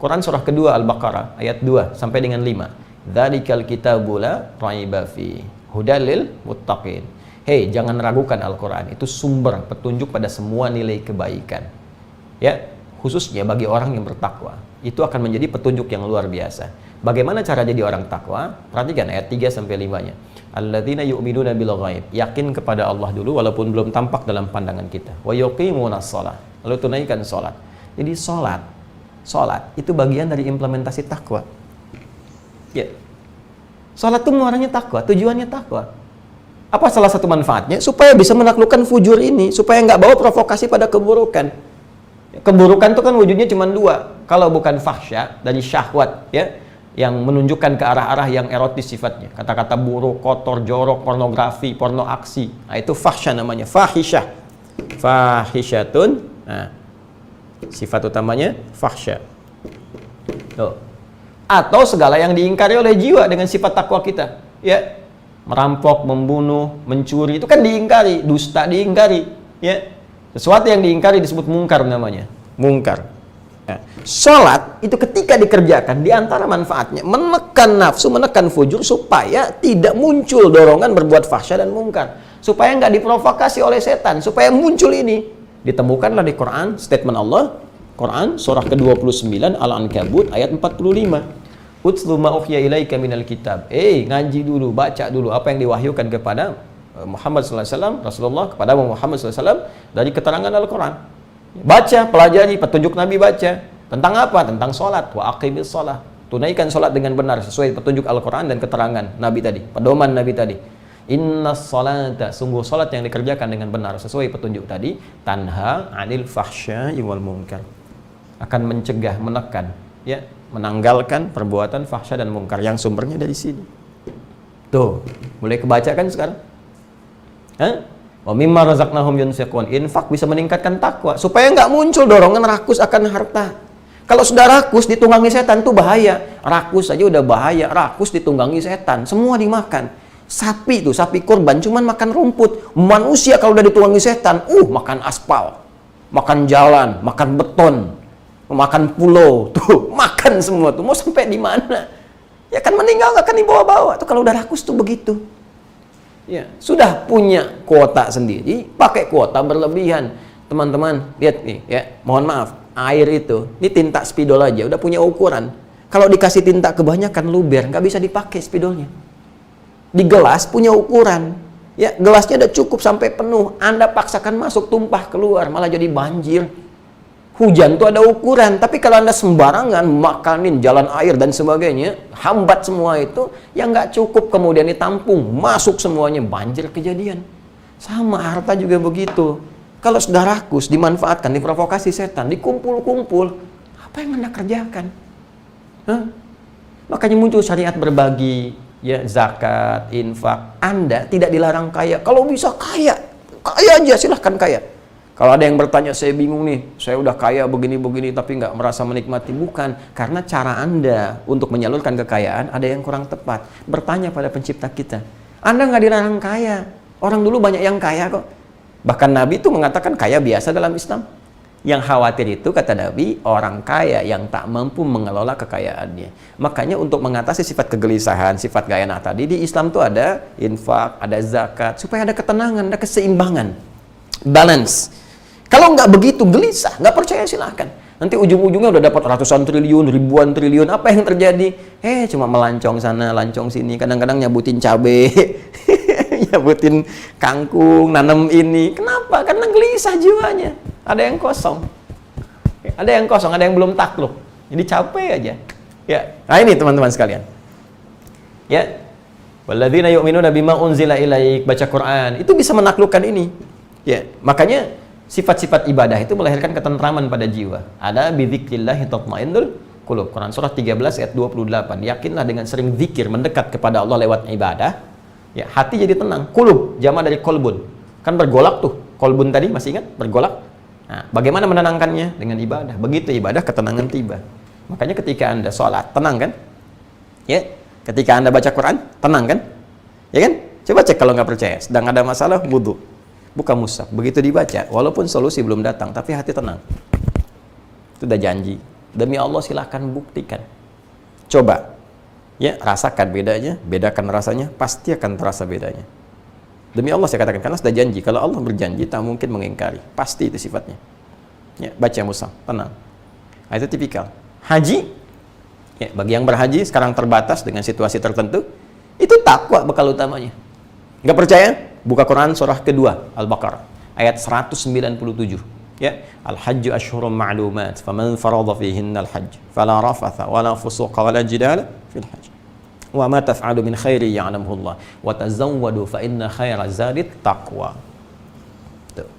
Quran surah kedua Al-Baqarah ayat 2 sampai dengan 5. Dzalikal kitabu la raiba fi hudalil muttaqin. Hei, jangan ragukan Al-Quran. Itu sumber petunjuk pada semua nilai kebaikan. Ya, khususnya bagi orang yang bertakwa. Itu akan menjadi petunjuk yang luar biasa. Bagaimana cara jadi orang takwa? Perhatikan ayat 3 sampai 5-nya. Alladzina yu'minuna bil ghaib. Yakin kepada Allah dulu walaupun belum tampak dalam pandangan kita. Wa yuqimunas shalah. Lalu tunaikan salat. Jadi salat itu bagian dari implementasi takwa. Ya. Salat itu muaranya takwa, tujuannya takwa. Apa salah satu manfaatnya? Supaya bisa menaklukkan fujur ini, supaya nggak bawa provokasi pada keburukan. Keburukan itu kan wujudnya cuma dua. Kalau bukan fahsya dari syahwat, ya, yang menunjukkan ke arah-arah yang erotis sifatnya. Kata-kata buruk, kotor, jorok, pornografi, porno aksi. Nah, itu fahsya namanya, fahisyah. Fahisyatun. Nah, sifat utamanya fahsya. Tuh. Atau segala yang diingkari oleh jiwa dengan sifat takwa kita. Ya. Merampok, membunuh, mencuri, itu kan diingkari. Dusta diingkari. Ya. Sesuatu yang diingkari disebut mungkar namanya. Mungkar. Ya. Sholat itu ketika dikerjakan, diantara manfaatnya menekan nafsu, menekan fujur supaya tidak muncul dorongan berbuat fahsya dan mungkar, supaya nggak diprovokasi oleh setan, supaya muncul ini. Ditemukanlah di Quran statement Allah, Quran surah ke-29 Al-Ankabut ayat 45. Utlu ma ukhya ilaika minal kitab. Ngaji dulu, baca dulu apa yang diwahyukan kepada Muhammad SAW, Rasulullah kepada Muhammad SAW dari keterangan Al-Quran. Baca, pelajari, petunjuk Nabi baca. Tentang apa? Tentang sholat. Wa aqimis sholat. Tunaikan sholat dengan benar sesuai petunjuk Al-Quran dan keterangan Nabi tadi, pedoman Nabi tadi. Inna sholata, sungguh sholat yang dikerjakan dengan benar sesuai petunjuk tadi, tanha anil fahsya'i wal munkar, akan mencegah, menekan, ya, menanggalkan perbuatan fahsya dan mungkar yang sumbernya dari sini. Tuh, boleh kebacakan sekarang? Wa mimma razaqnahum yunfiqun. Infak bisa meningkatkan takwa supaya nggak muncul dorongan rakus akan harta. Kalau sudah rakus ditunggangi setan tuh bahaya. Rakus aja udah bahaya, rakus ditunggangi setan, semua dimakan. Sapi tuh, sapi kurban cuman makan rumput. Manusia kalau udah ditunggangi setan, makan aspal, makan jalan, makan beton, makan pulau, tuh makan semua tuh. Mau sampai di mana? Ya kan meninggal nggak akan dibawa-bawa tuh kalau udah rakus tuh begitu. Ya, sudah punya kuota sendiri, pakai kuota berlebihan. Teman-teman, lihat nih, ya, mohon maaf, air itu, ini tinta spidol aja, udah punya ukuran. Kalau dikasih tinta kebanyakan luber, nggak bisa dipakai spidolnya. Di gelas punya ukuran, ya, gelasnya udah cukup sampai penuh. Anda paksakan masuk, tumpah keluar, malah jadi banjir. Hujan tuh ada ukuran, tapi kalau Anda sembarangan makanin jalan air dan sebagainya, hambat semua itu, yang nggak cukup kemudian ditampung, masuk semuanya, banjir kejadian. Sama harta juga begitu. Kalau sudah rakus, dimanfaatkan, diprovokasi setan, dikumpul-kumpul, apa yang Anda kerjakan? Makanya muncul syariat berbagi, ya, zakat, infak. Anda tidak dilarang kaya. Kalau bisa kaya, kaya aja, silahkan kaya. Kalau ada yang bertanya, saya bingung nih, saya udah kaya begini-begini tapi nggak merasa menikmati. Bukan, karena cara Anda untuk menyalurkan kekayaan ada yang kurang tepat. Bertanya pada pencipta kita. Anda nggak dilarang kaya. Orang dulu banyak yang kaya kok. Bahkan Nabi itu mengatakan kaya biasa dalam Islam. Yang khawatir itu, kata Nabi, orang kaya yang tak mampu mengelola kekayaannya. Makanya untuk mengatasi sifat kegelisahan, sifat gak enak tadi, di Islam tuh ada infak, ada zakat, supaya ada ketenangan, ada keseimbangan, balance. Kalau nggak begitu, gelisah, nggak percaya silahkan. Nanti ujung-ujungnya udah dapat ratusan triliun, ribuan triliun, apa yang terjadi? Cuma melancong sana, lancong sini, kadang-kadang nyabutin cabe, nyabutin kangkung, nanam ini. Kenapa? Karena gelisah jiwanya. Ada yang kosong. Ada yang kosong, ada yang belum takluk. Jadi capek aja. Ya. Nah ini teman-teman sekalian. Ya. Walladzina yu'minuna bima unzila ilaik, baca Quran. Itu bisa menaklukkan ini. Ya, makanya sifat-sifat ibadah itu melahirkan ketentraman pada jiwa. Ada bidzikrillahi tatmainnul qulub. Quran surah 13 ayat 28. Yakinlah dengan sering zikir, mendekat kepada Allah lewat ibadah, ya, hati jadi tenang. Qulub jama' dari kolbun. Kan bergolak tuh. Kolbun tadi masih ingat? Bergolak. Nah, bagaimana menenangkannya? Dengan ibadah. Begitu ibadah, ketenangan tiba. Makanya ketika Anda sholat, tenang kan? Ya. Ketika Anda baca Quran, tenang kan? Ya kan? Coba cek kalau nggak percaya. Sedang ada masalah, wudu. Buka mushaf, begitu dibaca, walaupun solusi belum datang, tapi hati tenang. Itu udah janji. Demi Allah silahkan buktikan. Coba, ya, rasakan bedanya, bedakan rasanya, pasti akan terasa bedanya. Demi Allah saya katakan, karena sudah janji. Kalau Allah berjanji, tak mungkin mengingkari. Pasti itu sifatnya. Ya, baca mushaf, tenang. Nah, itu tipikal. Haji, ya, bagi yang berhaji sekarang terbatas dengan situasi tertentu, itu takwa bekal utamanya. Nggak percaya? Buka Quran surah kedua Al-Baqarah ayat 197. Ya, al-hajju asyhurum ma'lumat, faman farada fihinna al-hajj fala rafatha wala fusuqa wala jidala fil hajj. Wa ma taf'alu min khairi ya'lamuhu Allah wa tazawwadu fa inna khaira zadit taqwa. Tuh.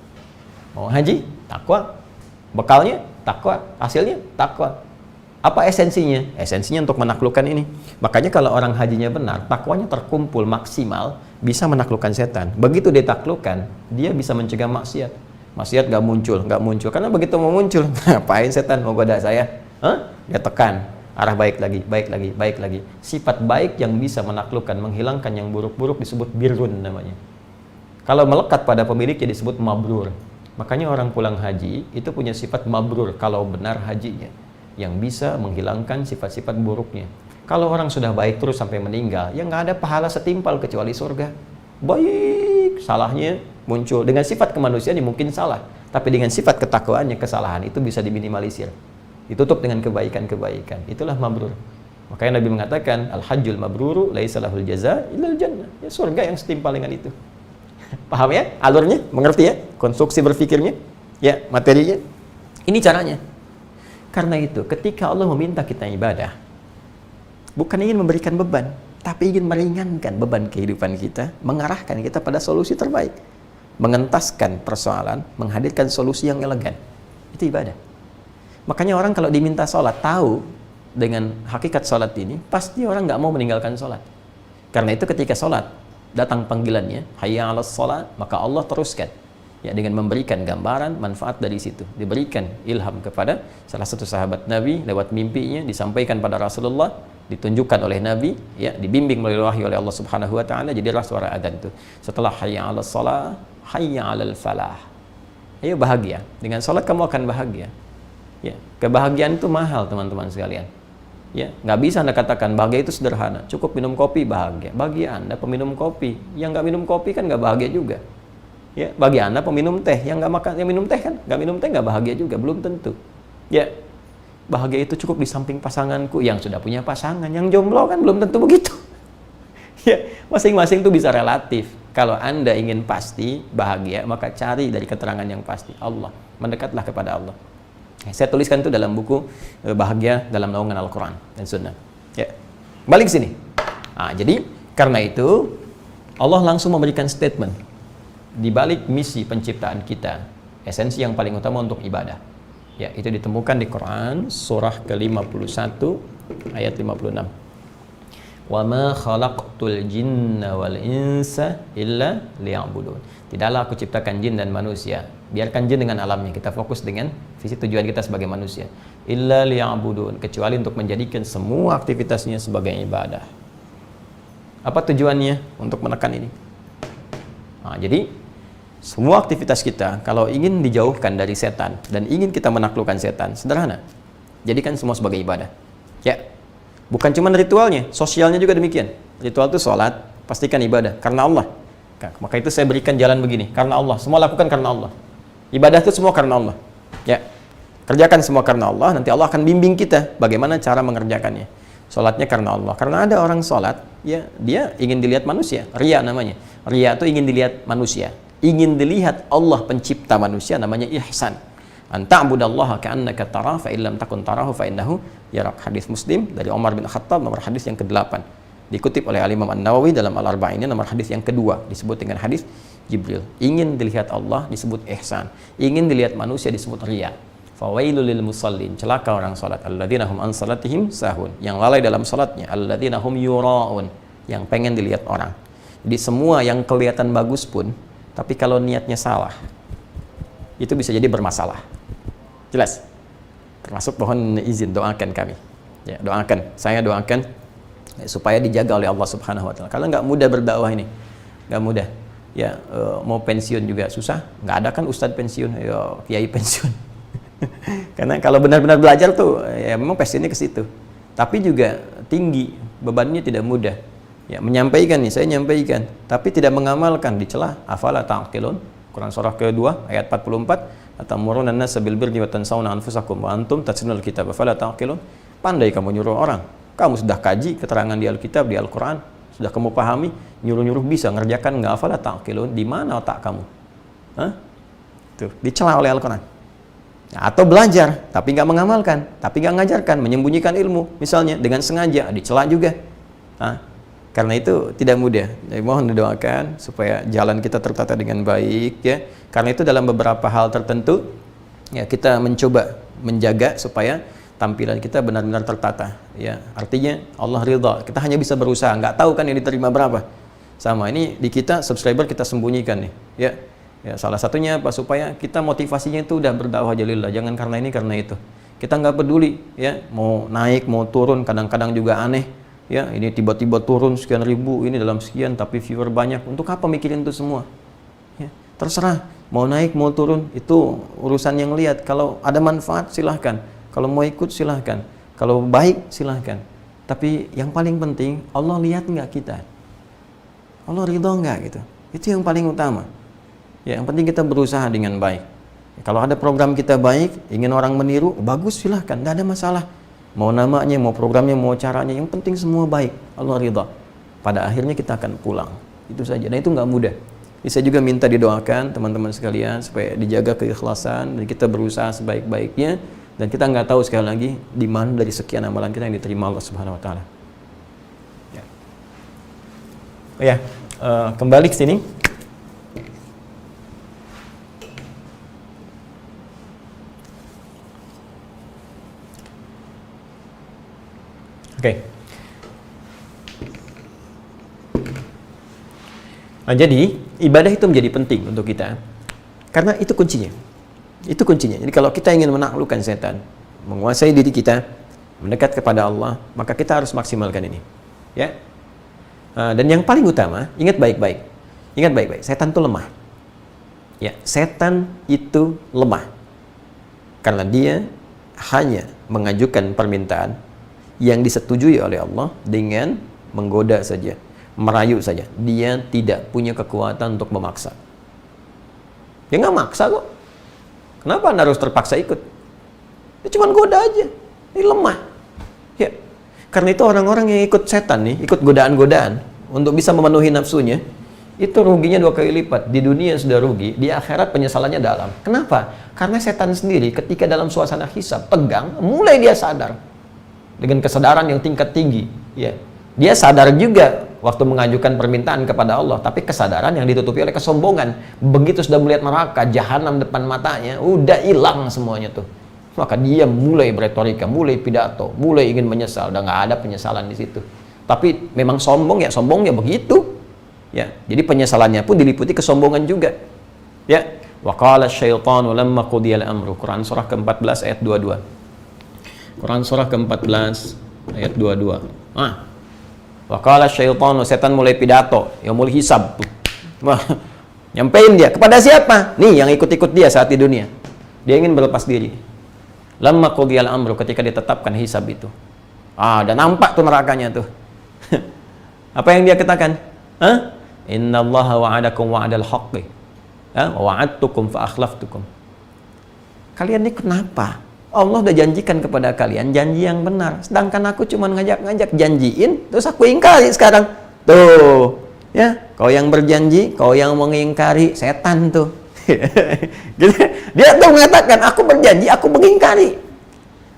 Mau haji? Takwa. Bekalnya takwa, hasilnya takwa. Apa esensinya? Esensinya untuk menaklukkan ini. Makanya kalau orang hajinya benar, takwanya terkumpul maksimal, bisa menaklukkan setan. Begitu ditaklukkan, dia bisa mencegah maksiat. Maksiat nggak muncul. Karena begitu mau muncul, ngapain setan mau goda saya? Dia tekan, arah baik lagi. Sifat baik yang bisa menaklukkan, menghilangkan yang buruk-buruk disebut birrun namanya. Kalau melekat pada pemiliknya disebut mabrur. Makanya orang pulang haji itu punya sifat mabrur kalau benar hajinya, yang bisa menghilangkan sifat-sifat buruknya. Kalau orang sudah baik terus sampai meninggal, ya nggak ada pahala setimpal kecuali surga. Baik, salahnya muncul. Dengan sifat kemanusiaan mungkin salah, tapi dengan sifat ketakwaannya kesalahan itu bisa diminimalisir. Ditutup dengan kebaikan-kebaikan. Itulah mabrur. Makanya Nabi mengatakan, al-hajjul mabruru laisa lahul jaza illal jannah. Ya, surga yang setimpal dengan itu. Paham ya? Alurnya? Mengerti ya? Konstruksi berpikirnya? Ya, materinya? Ini caranya. Karena itu, ketika Allah meminta kita ibadah, bukan ingin memberikan beban, tapi ingin meringankan beban kehidupan kita, mengarahkan kita pada solusi terbaik, mengentaskan persoalan, menghadirkan solusi yang elegan. Itu ibadah. Makanya orang kalau diminta sholat, tahu dengan hakikat sholat ini, pasti orang nggak mau meninggalkan sholat. Karena itu ketika sholat, datang panggilannya, hayya 'alas sholat, maka Allah teruskan. Ya, dengan memberikan gambaran manfaat dari situ, diberikan ilham kepada salah satu sahabat Nabi lewat mimpinya, disampaikan pada Rasulullah, ditunjukkan oleh Nabi, ya, dibimbing melalui wahyu oleh Allah Subhanahu wa taala, jadilah suara adzan itu. Setelah hayya 'alas shalah, hayya 'alal falah. Ayo bahagia. Dengan salat kamu akan bahagia. Ya, kebahagiaan itu mahal, teman-teman sekalian. Ya, nggak bisa Anda katakan bahagia itu sederhana. Cukup minum kopi bahagia. Bagi Anda peminum kopi, yang nggak minum kopi kan nggak bahagia juga. Ya, bagi Anda peminum teh, yang nggak makan, yang minum teh kan nggak minum teh nggak bahagia juga, belum tentu. Ya, bahagia itu cukup di samping pasanganku yang sudah punya pasangan, yang jomblo kan belum tentu begitu. Ya, masing-masing itu bisa relatif. Kalau Anda ingin pasti bahagia, maka cari dari keterangan yang pasti. Allah, mendekatlah kepada Allah. Saya tuliskan itu dalam buku Bahagia dalam Naungan Al-Quran dan Sunnah. Ya, balik sini. Nah, jadi karena itu Allah langsung memberikan statement di balik misi penciptaan kita, esensi yang paling utama untuk ibadah. Ya, itu ditemukan di Quran surah ke-51 ayat 56. Wa ma khalaqtul jinna wal insa illa liya'budun. Tidaklah aku ciptakan jin dan manusia. Biarkan jin dengan alamnya, kita fokus dengan visi tujuan kita sebagai manusia. Illa liya'budun, kecuali untuk menjadikan semua aktivitasnya sebagai ibadah. Apa tujuannya untuk menekan ini? Nah, jadi semua aktivitas kita kalau ingin dijauhkan dari setan dan ingin kita menaklukkan setan, sederhana. Jadikan semua sebagai ibadah. Ya. Bukan cuma ritualnya, sosialnya juga demikian. Ritual itu sholat, pastikan ibadah karena Allah. Maka itu saya berikan jalan begini, karena Allah. Semua lakukan karena Allah. Ibadah itu semua karena Allah. Ya, kerjakan semua karena Allah. Nanti Allah akan bimbing kita bagaimana cara mengerjakannya. Sholatnya karena Allah. Karena ada orang sholat, ya dia ingin dilihat manusia. Riya namanya. Riya itu ingin dilihat manusia. Ingin dilihat Allah pencipta manusia, namanya ihsan. Anta'budallaha ka'annaka tarahu fa illam takun tarahu fa innahu yarak. Hadis Muslim dari Umar bin Khattab, nomor hadis yang ke-8. Dikutip oleh Al-Imam An-Nawawi dalam Al-Arba'innya, nomor hadis yang kedua, disebut dengan hadis Jibril. Ingin dilihat Allah disebut ihsan, ingin dilihat manusia disebut riya. Fawailul lil musallin, celaka orang salat, alladzina hum an salatihim sahun, yang lalai dalam salatnya, alladzina hum yuraun, yang pengen dilihat orang. Jadi semua yang kelihatan bagus pun, tapi kalau niatnya salah, itu bisa jadi bermasalah. Jelas? Termasuk mohon izin doakan kami. Ya, doakan. Saya doakan supaya dijaga oleh Allah Subhanahu wa taala. Kalau nggak mudah berdakwah ini. Nggak mudah. Ya, mau pensiun juga susah. Nggak ada kan ustadz pensiun, ya kiai pensiun. Karena kalau benar-benar belajar tuh ya memang passionnya ke situ. Tapi juga tinggi, bebannya tidak mudah. Ya, menyampaikan nih, saya nyampaikan, tapi tidak mengamalkan, dicela. Afala ta'qilun. Quran surah kedua ayat 44, Atamuruna an-nasa bil birri wa tansawna anfusakum wa antum tatluna al-kitaba fala taqilun. Pandai kamu nyuruh orang. Kamu sudah kaji keterangan di Alkitab, di Al-Qur'an, sudah kamu pahami, nyuruh-nyuruh bisa, ngerjakan enggak, fala taqilun. Di mana otak kamu? Hah? Tuh, dicela oleh Al-Qur'an. Nah, atau belajar tapi nggak mengamalkan, tapi nggak ngajarkan, menyembunyikan ilmu misalnya dengan sengaja, dicela juga. Karena itu tidak mudah. Jadi mohon didoakan supaya jalan kita tertata dengan baik ya. Karena itu dalam beberapa hal tertentu ya kita mencoba menjaga supaya tampilan kita benar-benar tertata ya. Artinya Allah ridha. Kita hanya bisa berusaha, nggak tahu kan yang diterima berapa. Sama ini di kita subscriber kita sembunyikan nih ya. Ya, salah satunya apa? Supaya kita motivasinya itu udah berdakwah jalillah, jangan karena ini karena itu. Kita nggak peduli ya, mau naik mau turun, kadang-kadang juga aneh. Ya, ini tiba-tiba turun sekian ribu, ini dalam sekian tapi viewer banyak. Untuk apa mikirin itu semua? Ya, terserah, mau naik mau turun itu urusan yang lihat. Kalau ada manfaat silahkan, kalau mau ikut silahkan, kalau baik silahkan. Tapi yang paling penting Allah lihat nggak kita, Allah ridho nggak gitu. Itu yang paling utama. Ya, yang penting kita berusaha dengan baik. Ya, kalau ada program kita baik, ingin orang meniru, bagus silahkan, nggak ada masalah. Mau namanya, mau programnya, mau caranya, yang penting semua baik. Allah ridha. Pada akhirnya kita akan pulang. Itu saja. Dan itu nggak mudah. Jadi saya juga minta didoakan teman-teman sekalian supaya dijaga keikhlasan dan kita berusaha sebaik-baiknya. Dan kita nggak tahu sekali lagi di mana dari sekian amalan kita yang diterima Allah Subhanahu Wa Taala. Ya. Oh ya, kembali ke sini. Oke. Nah, jadi ibadah itu menjadi penting untuk kita karena itu kuncinya. Itu kuncinya. Jadi kalau kita ingin menaklukkan setan, menguasai diri kita, mendekat kepada Allah, maka kita harus maksimalkan ini. Ya. Dan yang paling utama, ingat baik-baik. Ingat baik-baik, setan itu lemah. Ya, setan itu lemah. Karena dia hanya mengajukan permintaan yang disetujui oleh Allah dengan menggoda saja, merayu saja. Dia tidak punya kekuatan untuk memaksa. Dia nggak maksa kok. Kenapa Anda harus terpaksa ikut? Dia cuma goda aja. Ini lemah. Ya. Karena itu orang-orang yang ikut setan nih, ikut godaan-godaan untuk bisa memenuhi nafsunya, itu ruginya 2 kali lipat. Di dunia sudah rugi, di akhirat penyesalannya dalam. Kenapa? Karena setan sendiri ketika dalam suasana hisab, tegang, mulai dia sadar. Dengan kesadaran yang tingkat tinggi, ya. Dia sadar juga waktu mengajukan permintaan kepada Allah, tapi kesadaran yang ditutupi oleh kesombongan. Begitu sudah melihat neraka, jahanam depan matanya, udah hilang semuanya tuh. Maka dia mulai beretorika, mulai pidato, mulai ingin menyesal. Udah nggak ada penyesalan di situ. Tapi memang sombong ya, sombongnya begitu. Ya, jadi penyesalannya pun diliputi kesombongan juga. Ya, wa qala asyaitanu lamma qudiyal amru. Quran surah ke-14 ayat 22. Quran surah ke-14 ayat 22. Wa qala syaitanu, setan mulai pidato, yang mulai hisab. Nyampein dia kepada siapa? Nih yang ikut-ikut dia saat di dunia. Dia ingin berlepas diri. Lamma qudiyal amru, ketika ditetapkan hisab itu. Dan nampak tuh nerakanya tuh. Apa yang dia katakan? Innallaha wa'adakum wa'adal haqqi. Wa wa'adtukum fa akhlaftukum. Kalian ini kenapa? Allah udah janjikan kepada kalian janji yang benar, sedangkan aku cuma ngajak-ngajak janjiin, terus aku ingkari sekarang. Tuh, ya, kau yang berjanji, kau yang mengingkari, setan tuh. Dia tuh mengatakan, aku berjanji, aku mengingkari.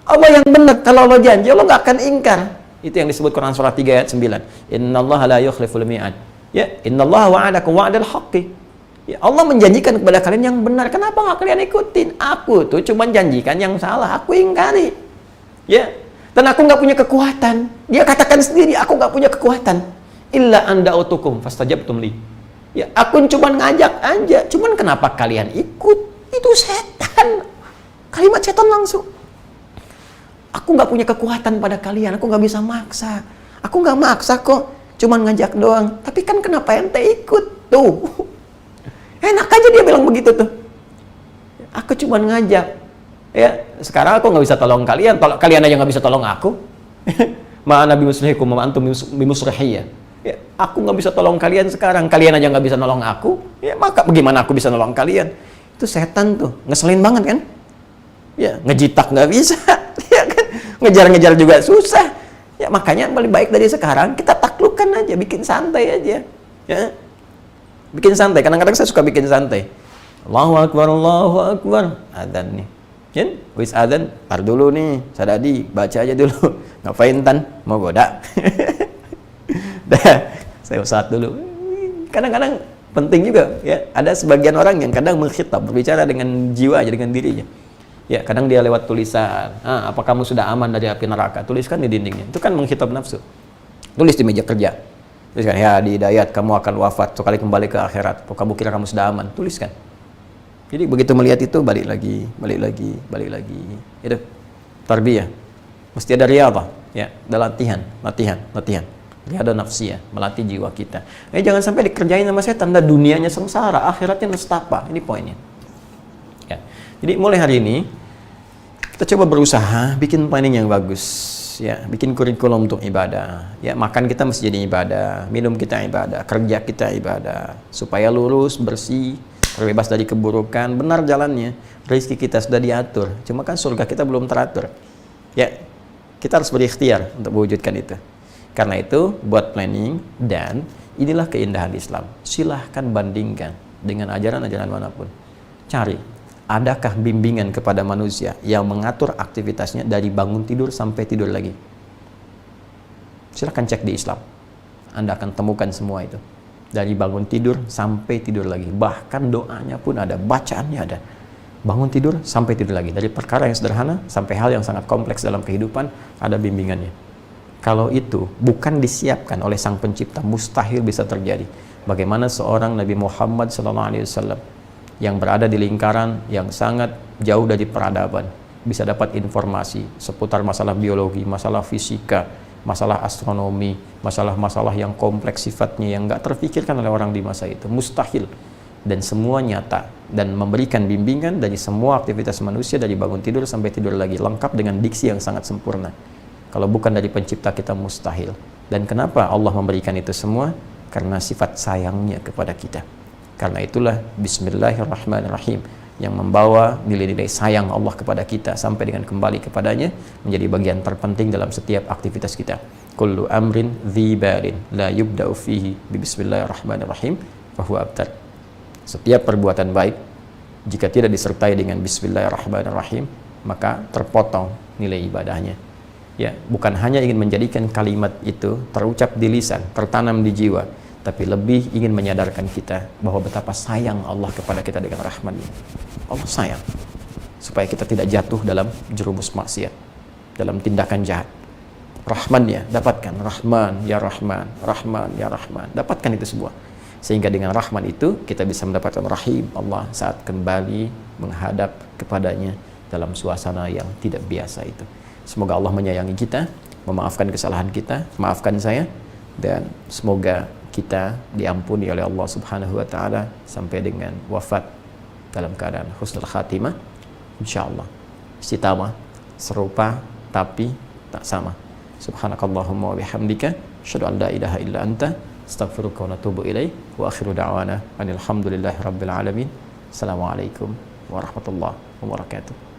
Allah yang benar, kalau Allah janji, Allah nggak akan ingkar. Itu yang disebut Quran surah 3 ayat 9. Innallaha la yukhliful mi'ad. Ya, innallaha wa'adakum wa'adal haqqi. Ya, Allah menjanjikan kepada kalian yang benar. Kenapa nggak kalian ikutin? Aku tuh cuma janjikan yang salah. Aku ingkari. Ya, dan aku nggak punya kekuatan. Dia katakan sendiri, aku nggak punya kekuatan. Illa anda utukum fastajabtum li. Ya, aku cuma ngajak aja. Cuman kenapa kalian ikut? Itu setan. Kalimat setan langsung. Aku nggak punya kekuatan pada kalian. Aku nggak bisa maksa. Aku nggak maksa kok. Cuman ngajak doang. Tapi kan kenapa ente ikut? Tuh. Enak aja dia bilang begitu tuh. Aku cuma ngajak. Ya, sekarang aku nggak bisa tolong kalian. Kalian aja nggak bisa tolong aku. Ma'ana bimusrihikum wa antum bimusrihiyya. Ya, aku nggak bisa tolong kalian sekarang. Kalian aja nggak bisa nolong aku. Ya, maka bagaimana aku bisa nolong kalian? Itu setan tuh, ngeselin banget kan? Ya, ngejitak nggak bisa, ya kan? Ngejar-ngejar juga susah. Ya makanya paling baik dari sekarang kita taklukkan aja, bikin santai aja. Ya, bikin santai. Kadang-kadang saya suka bikin santai. Allahu Akbar, Allahu Akbar. Adzan nih. Kan? Wis adzan, tar dulu nih, Sadadi, baca aja dulu. Ngapain Tan? Mau goda? Dah, saya ustad dulu. Kadang-kadang penting juga ya. Ada sebagian orang yang kadang mengkhitab, berbicara dengan jiwa aja, dengan dirinya. Ya, kadang dia lewat tulisan. Apa kamu sudah aman dari api neraka? Tuliskan di dindingnya. Itu kan mengkhitab nafsu. Tulis di meja kerja. Tuliskan, ya di hidayat kamu akan wafat, sekali kembali ke akhirat. Kamu kira kamu sudah aman? Tuliskan. Jadi begitu melihat itu balik lagi. Itu tarbiyah. Mesti ada riyadhah, ya, ada latihan. Riyadhah nafsiyah, melatih jiwa kita. Jangan sampai dikerjain sama setan, dunianya sengsara, akhiratnya nestapa. Ini poinnya. Ya. Jadi mulai hari ini kita coba berusaha bikin planning yang bagus, ya, bikin kurikulum untuk ibadah. Ya, makan kita mesti jadi ibadah, minum kita ibadah, kerja kita ibadah, supaya lurus, bersih, terbebas dari keburukan, benar jalannya. Rezeki kita sudah diatur, cuma kan surga kita belum teratur. Ya, kita harus berikhtiar untuk mewujudkan itu. Karena itu, buat planning, dan inilah keindahan Islam. Silahkan bandingkan dengan ajaran-ajaran manapun. Cari, adakah bimbingan kepada manusia yang mengatur aktivitasnya dari bangun tidur sampai tidur lagi? Silahkan cek di Islam. Anda akan temukan semua itu. Dari bangun tidur sampai tidur lagi. Bahkan doanya pun ada, bacaannya ada. Bangun tidur sampai tidur lagi. Dari perkara yang sederhana sampai hal yang sangat kompleks dalam kehidupan, ada bimbingannya. Kalau itu bukan disiapkan oleh Sang Pencipta, mustahil bisa terjadi. Bagaimana seorang Nabi Muhammad SAW yang berada di lingkaran yang sangat jauh dari peradaban bisa dapat informasi seputar masalah biologi, masalah fisika, masalah astronomi, masalah-masalah yang kompleks sifatnya yang nggak terpikirkan oleh orang di masa itu. Mustahil. Dan semua nyata dan memberikan bimbingan dari semua aktivitas manusia dari bangun tidur sampai tidur lagi, lengkap dengan diksi yang sangat sempurna. Kalau bukan dari pencipta kita, mustahil. Dan kenapa Allah memberikan itu semua? Karena sifat sayangnya kepada kita. Karena itulah Bismillahirrahmanirrahim yang membawa nilai-nilai sayang Allah kepada kita sampai dengan kembali kepadanya menjadi bagian terpenting dalam setiap aktivitas kita. Kullu amrin dzibalin la yubda'u fihi bi Bismillahirrahmanirrahim fahuwa abtar. Setiap perbuatan baik jika tidak disertai dengan Bismillahirrahmanirrahim, maka terpotong nilai ibadahnya. Ya, bukan hanya ingin menjadikan kalimat itu terucap di lisan, tertanam di jiwa, tapi lebih ingin menyadarkan kita bahwa betapa sayang Allah kepada kita dengan rahmat-Nya. Allah sayang supaya kita tidak jatuh dalam jerumus maksiat, dalam tindakan jahat. Rahman-Nya dapatkan, Rahman ya Rahman, Rahman ya Rahman, dapatkan itu semua. Sehingga dengan rahman itu kita bisa mendapatkan rahim Allah saat kembali menghadap kepadanya dalam suasana yang tidak biasa itu. Semoga Allah menyayangi kita, memaafkan kesalahan kita, maafkan saya, dan semoga kita diampuni oleh Allah Subhanahu wa taala sampai dengan wafat dalam keadaan husnul khatimah insyaallah. Istiqamah serupa tapi tak sama. Subhanakallahumma wa bihamdika asyhadu an la ilaha illa anta astaghfiruka wa atubu ilaik wa akhiru da'wana alhamdulillahi rabbil alamin. Assalamualaikum warahmatullahi wabarakatuh.